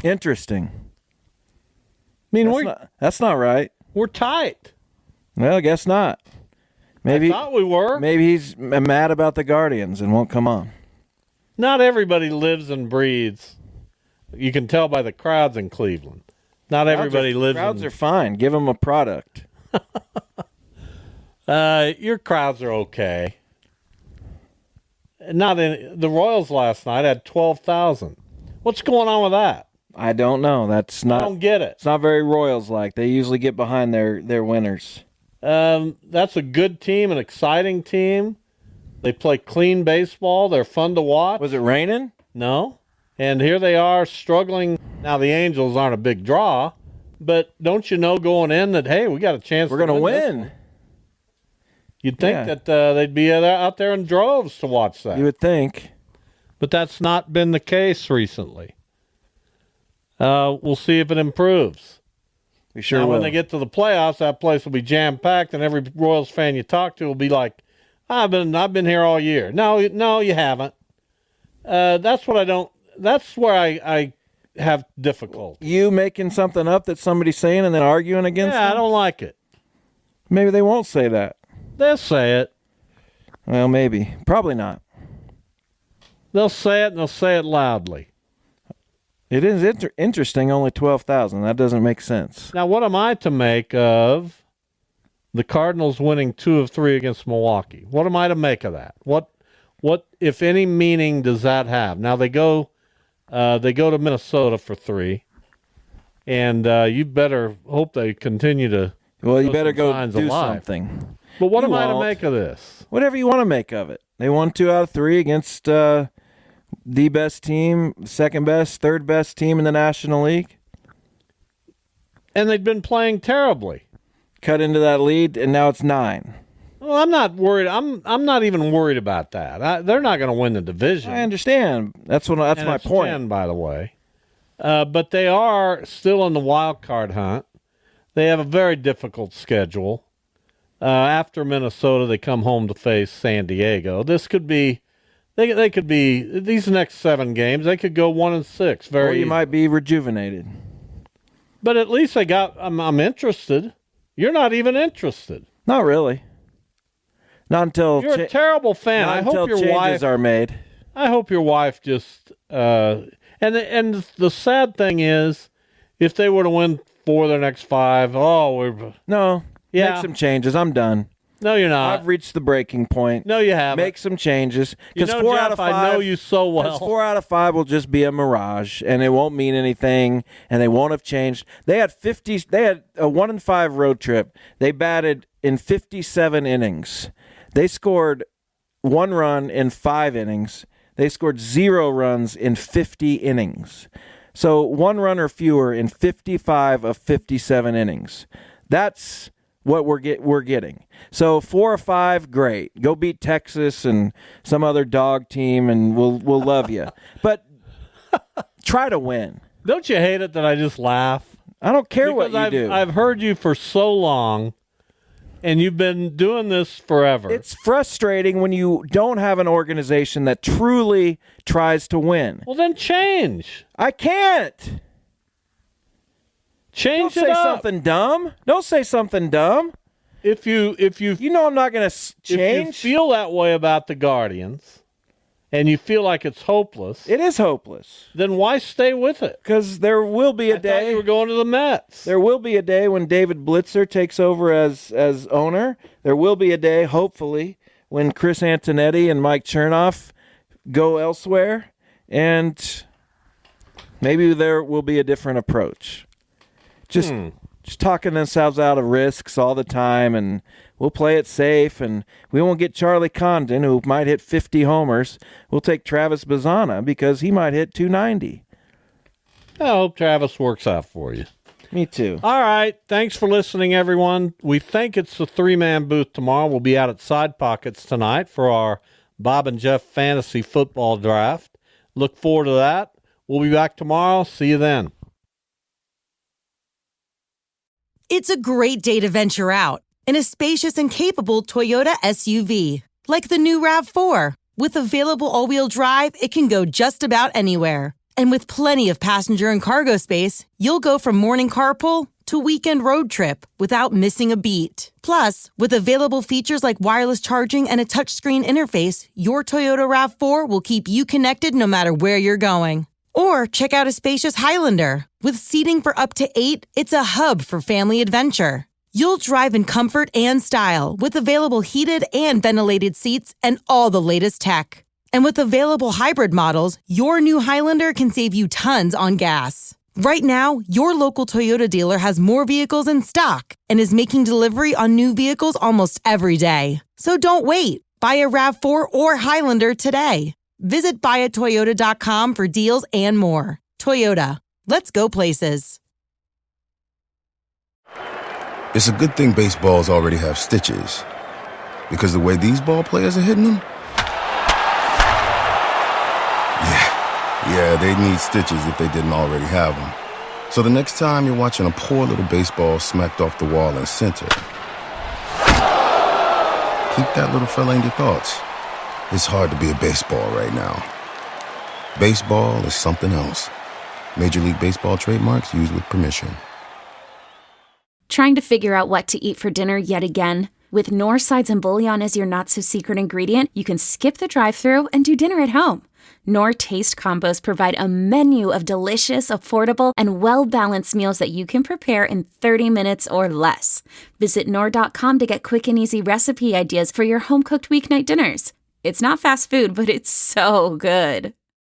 Interesting. I mean, that's not right. We're tight. Well, I guess not. Maybe I thought we were. Maybe he's mad about the Guardians and won't come on. Not everybody lives and breathes. You can tell by the crowds in Cleveland. Not everybody lives. Crowds are fine. Give them a product. Your crowds are okay. Not in the Royals last night had 12,000. What's going on with that? I don't know. I don't get it. It's not very Royals-like. They usually get behind their winners. That's a good team, an exciting team. They play clean baseball. They're fun to watch. Was it raining? No. And here they are struggling. Now, the Angels aren't a big draw, but don't you know going in that, hey, we got a chance We're going to win. You'd think that they'd be out there in droves to watch that. You would think. But that's not been the case recently. We'll see if it improves. We sure now, will. when they get to the playoffs, that place will be jam-packed, and every Royals fan you talk to will be like, I've been here all year. No, you haven't. That's what I don't. That's where I have difficulty. You making something up that somebody's saying and then arguing against them? I don't like it. Maybe they won't say that. They'll say it. Well, maybe. Probably not. They'll say it, and they'll say it loudly. It is interesting, only 12,000. That doesn't make sense. Now, what am I to make of the Cardinals winning 2 of 3 against Milwaukee? What am I to make of that? What, if any, meaning does that have? Now, they go to Minnesota for 3, and you better hope they continue to. Well, you better go do alive. something. But what am I to make of this? Whatever you want to make of it. They won 2 out of 3 against the best team, second best, third best team in the National League. And they've been playing terribly. Cut into that lead, and now it's 9. Well, I'm not worried. I'm not even worried about that. They're not going to win the division. I understand. That's my point. 10, by the way. But they are still in the wild card hunt. They have a very difficult schedule. After Minnesota, they come home to face San Diego. This could be, they could be, these next 7 games, they could go 1-6. Or you might be rejuvenated. But at least I'm interested. You're not even interested. Not really. Not until you're a terrible fan. Not I hope until your changes wife are made. I hope your wife just and the sad thing is, if they were to win 4 of their next 5, make some changes. I'm done. No, you're not. I've reached the breaking point. No, you haven't. Make some changes. Because you know, 4 Jeff, out of 5, I know you so well. 4 out of 5 will just be a mirage, and it won't mean anything, and they won't have changed. They had a 1-5 road trip. They batted in 57 innings. They scored 1 run in 5 innings. They scored 0 runs in 50 innings. So 1 run or fewer in 55 of 57 innings. That's what we're getting. So 4 or 5, great. Go beat Texas and some other dog team, and we'll love you. But try to win. Don't you hate it that I just laugh? I don't care what you do. I've heard you for so long, and you've been doing this forever. It's frustrating when you don't have an organization that truly tries to win. Well, then change. I can't. Change Don't say something dumb. Don't say something dumb. If you know I'm not going to change. If you feel that way about the Guardians, and you feel like it's hopeless, it is hopeless. Then why stay with it? Because there will be a day. Thought you were going to the Mets. There will be a day when David Blitzer takes over as owner. There will be a day, hopefully, when Chris Antonetti and Mike Chernoff go elsewhere, and maybe there will be a different approach. Just talking themselves out of risks all the time, and we'll play it safe, and we won't get Charlie Condon, who might hit 50 homers. We'll take Travis Bazzana because he might hit 290. I hope Travis works out for you. Me too. All right. Thanks for listening, everyone. We think it's the 3-man booth tomorrow. We'll be out at Side Pockets tonight for our Bob and Jeff Fantasy Football Draft. Look forward to that. We'll be back tomorrow. See you then. It's a great day to venture out in a spacious and capable Toyota SUV, like the new RAV4. With available all-wheel drive, it can go just about anywhere. And with plenty of passenger and cargo space, you'll go from morning carpool to weekend road trip without missing a beat. Plus, with available features like wireless charging and a touchscreen interface, your Toyota RAV4 will keep you connected no matter where you're going. Or check out a spacious Highlander. With seating for up to 8, it's a hub for family adventure. You'll drive in comfort and style with available heated and ventilated seats and all the latest tech. And with available hybrid models, your new Highlander can save you tons on gas. Right now, your local Toyota dealer has more vehicles in stock and is making delivery on new vehicles almost every day. So don't wait. Buy a RAV4 or Highlander today. Visit buyatoyota.com for deals and more. Toyota, let's go places. It's a good thing baseballs already have stitches, because the way these ball players are hitting them, yeah, they need stitches if they didn't already have them. So the next time you're watching a poor little baseball smacked off the wall in center, keep that little fella in your thoughts. It's hard to be a baseball right now. Baseball is something else. Major League Baseball trademarks used with permission. Trying to figure out what to eat for dinner yet again? With Knorr sides and bouillon as your not-so-secret ingredient, you can skip the drive-thru and do dinner at home. Knorr Taste Combos provide a menu of delicious, affordable, and well-balanced meals that you can prepare in 30 minutes or less. Visit Knorr.com to get quick and easy recipe ideas for your home-cooked weeknight dinners. It's not fast food, but it's so good.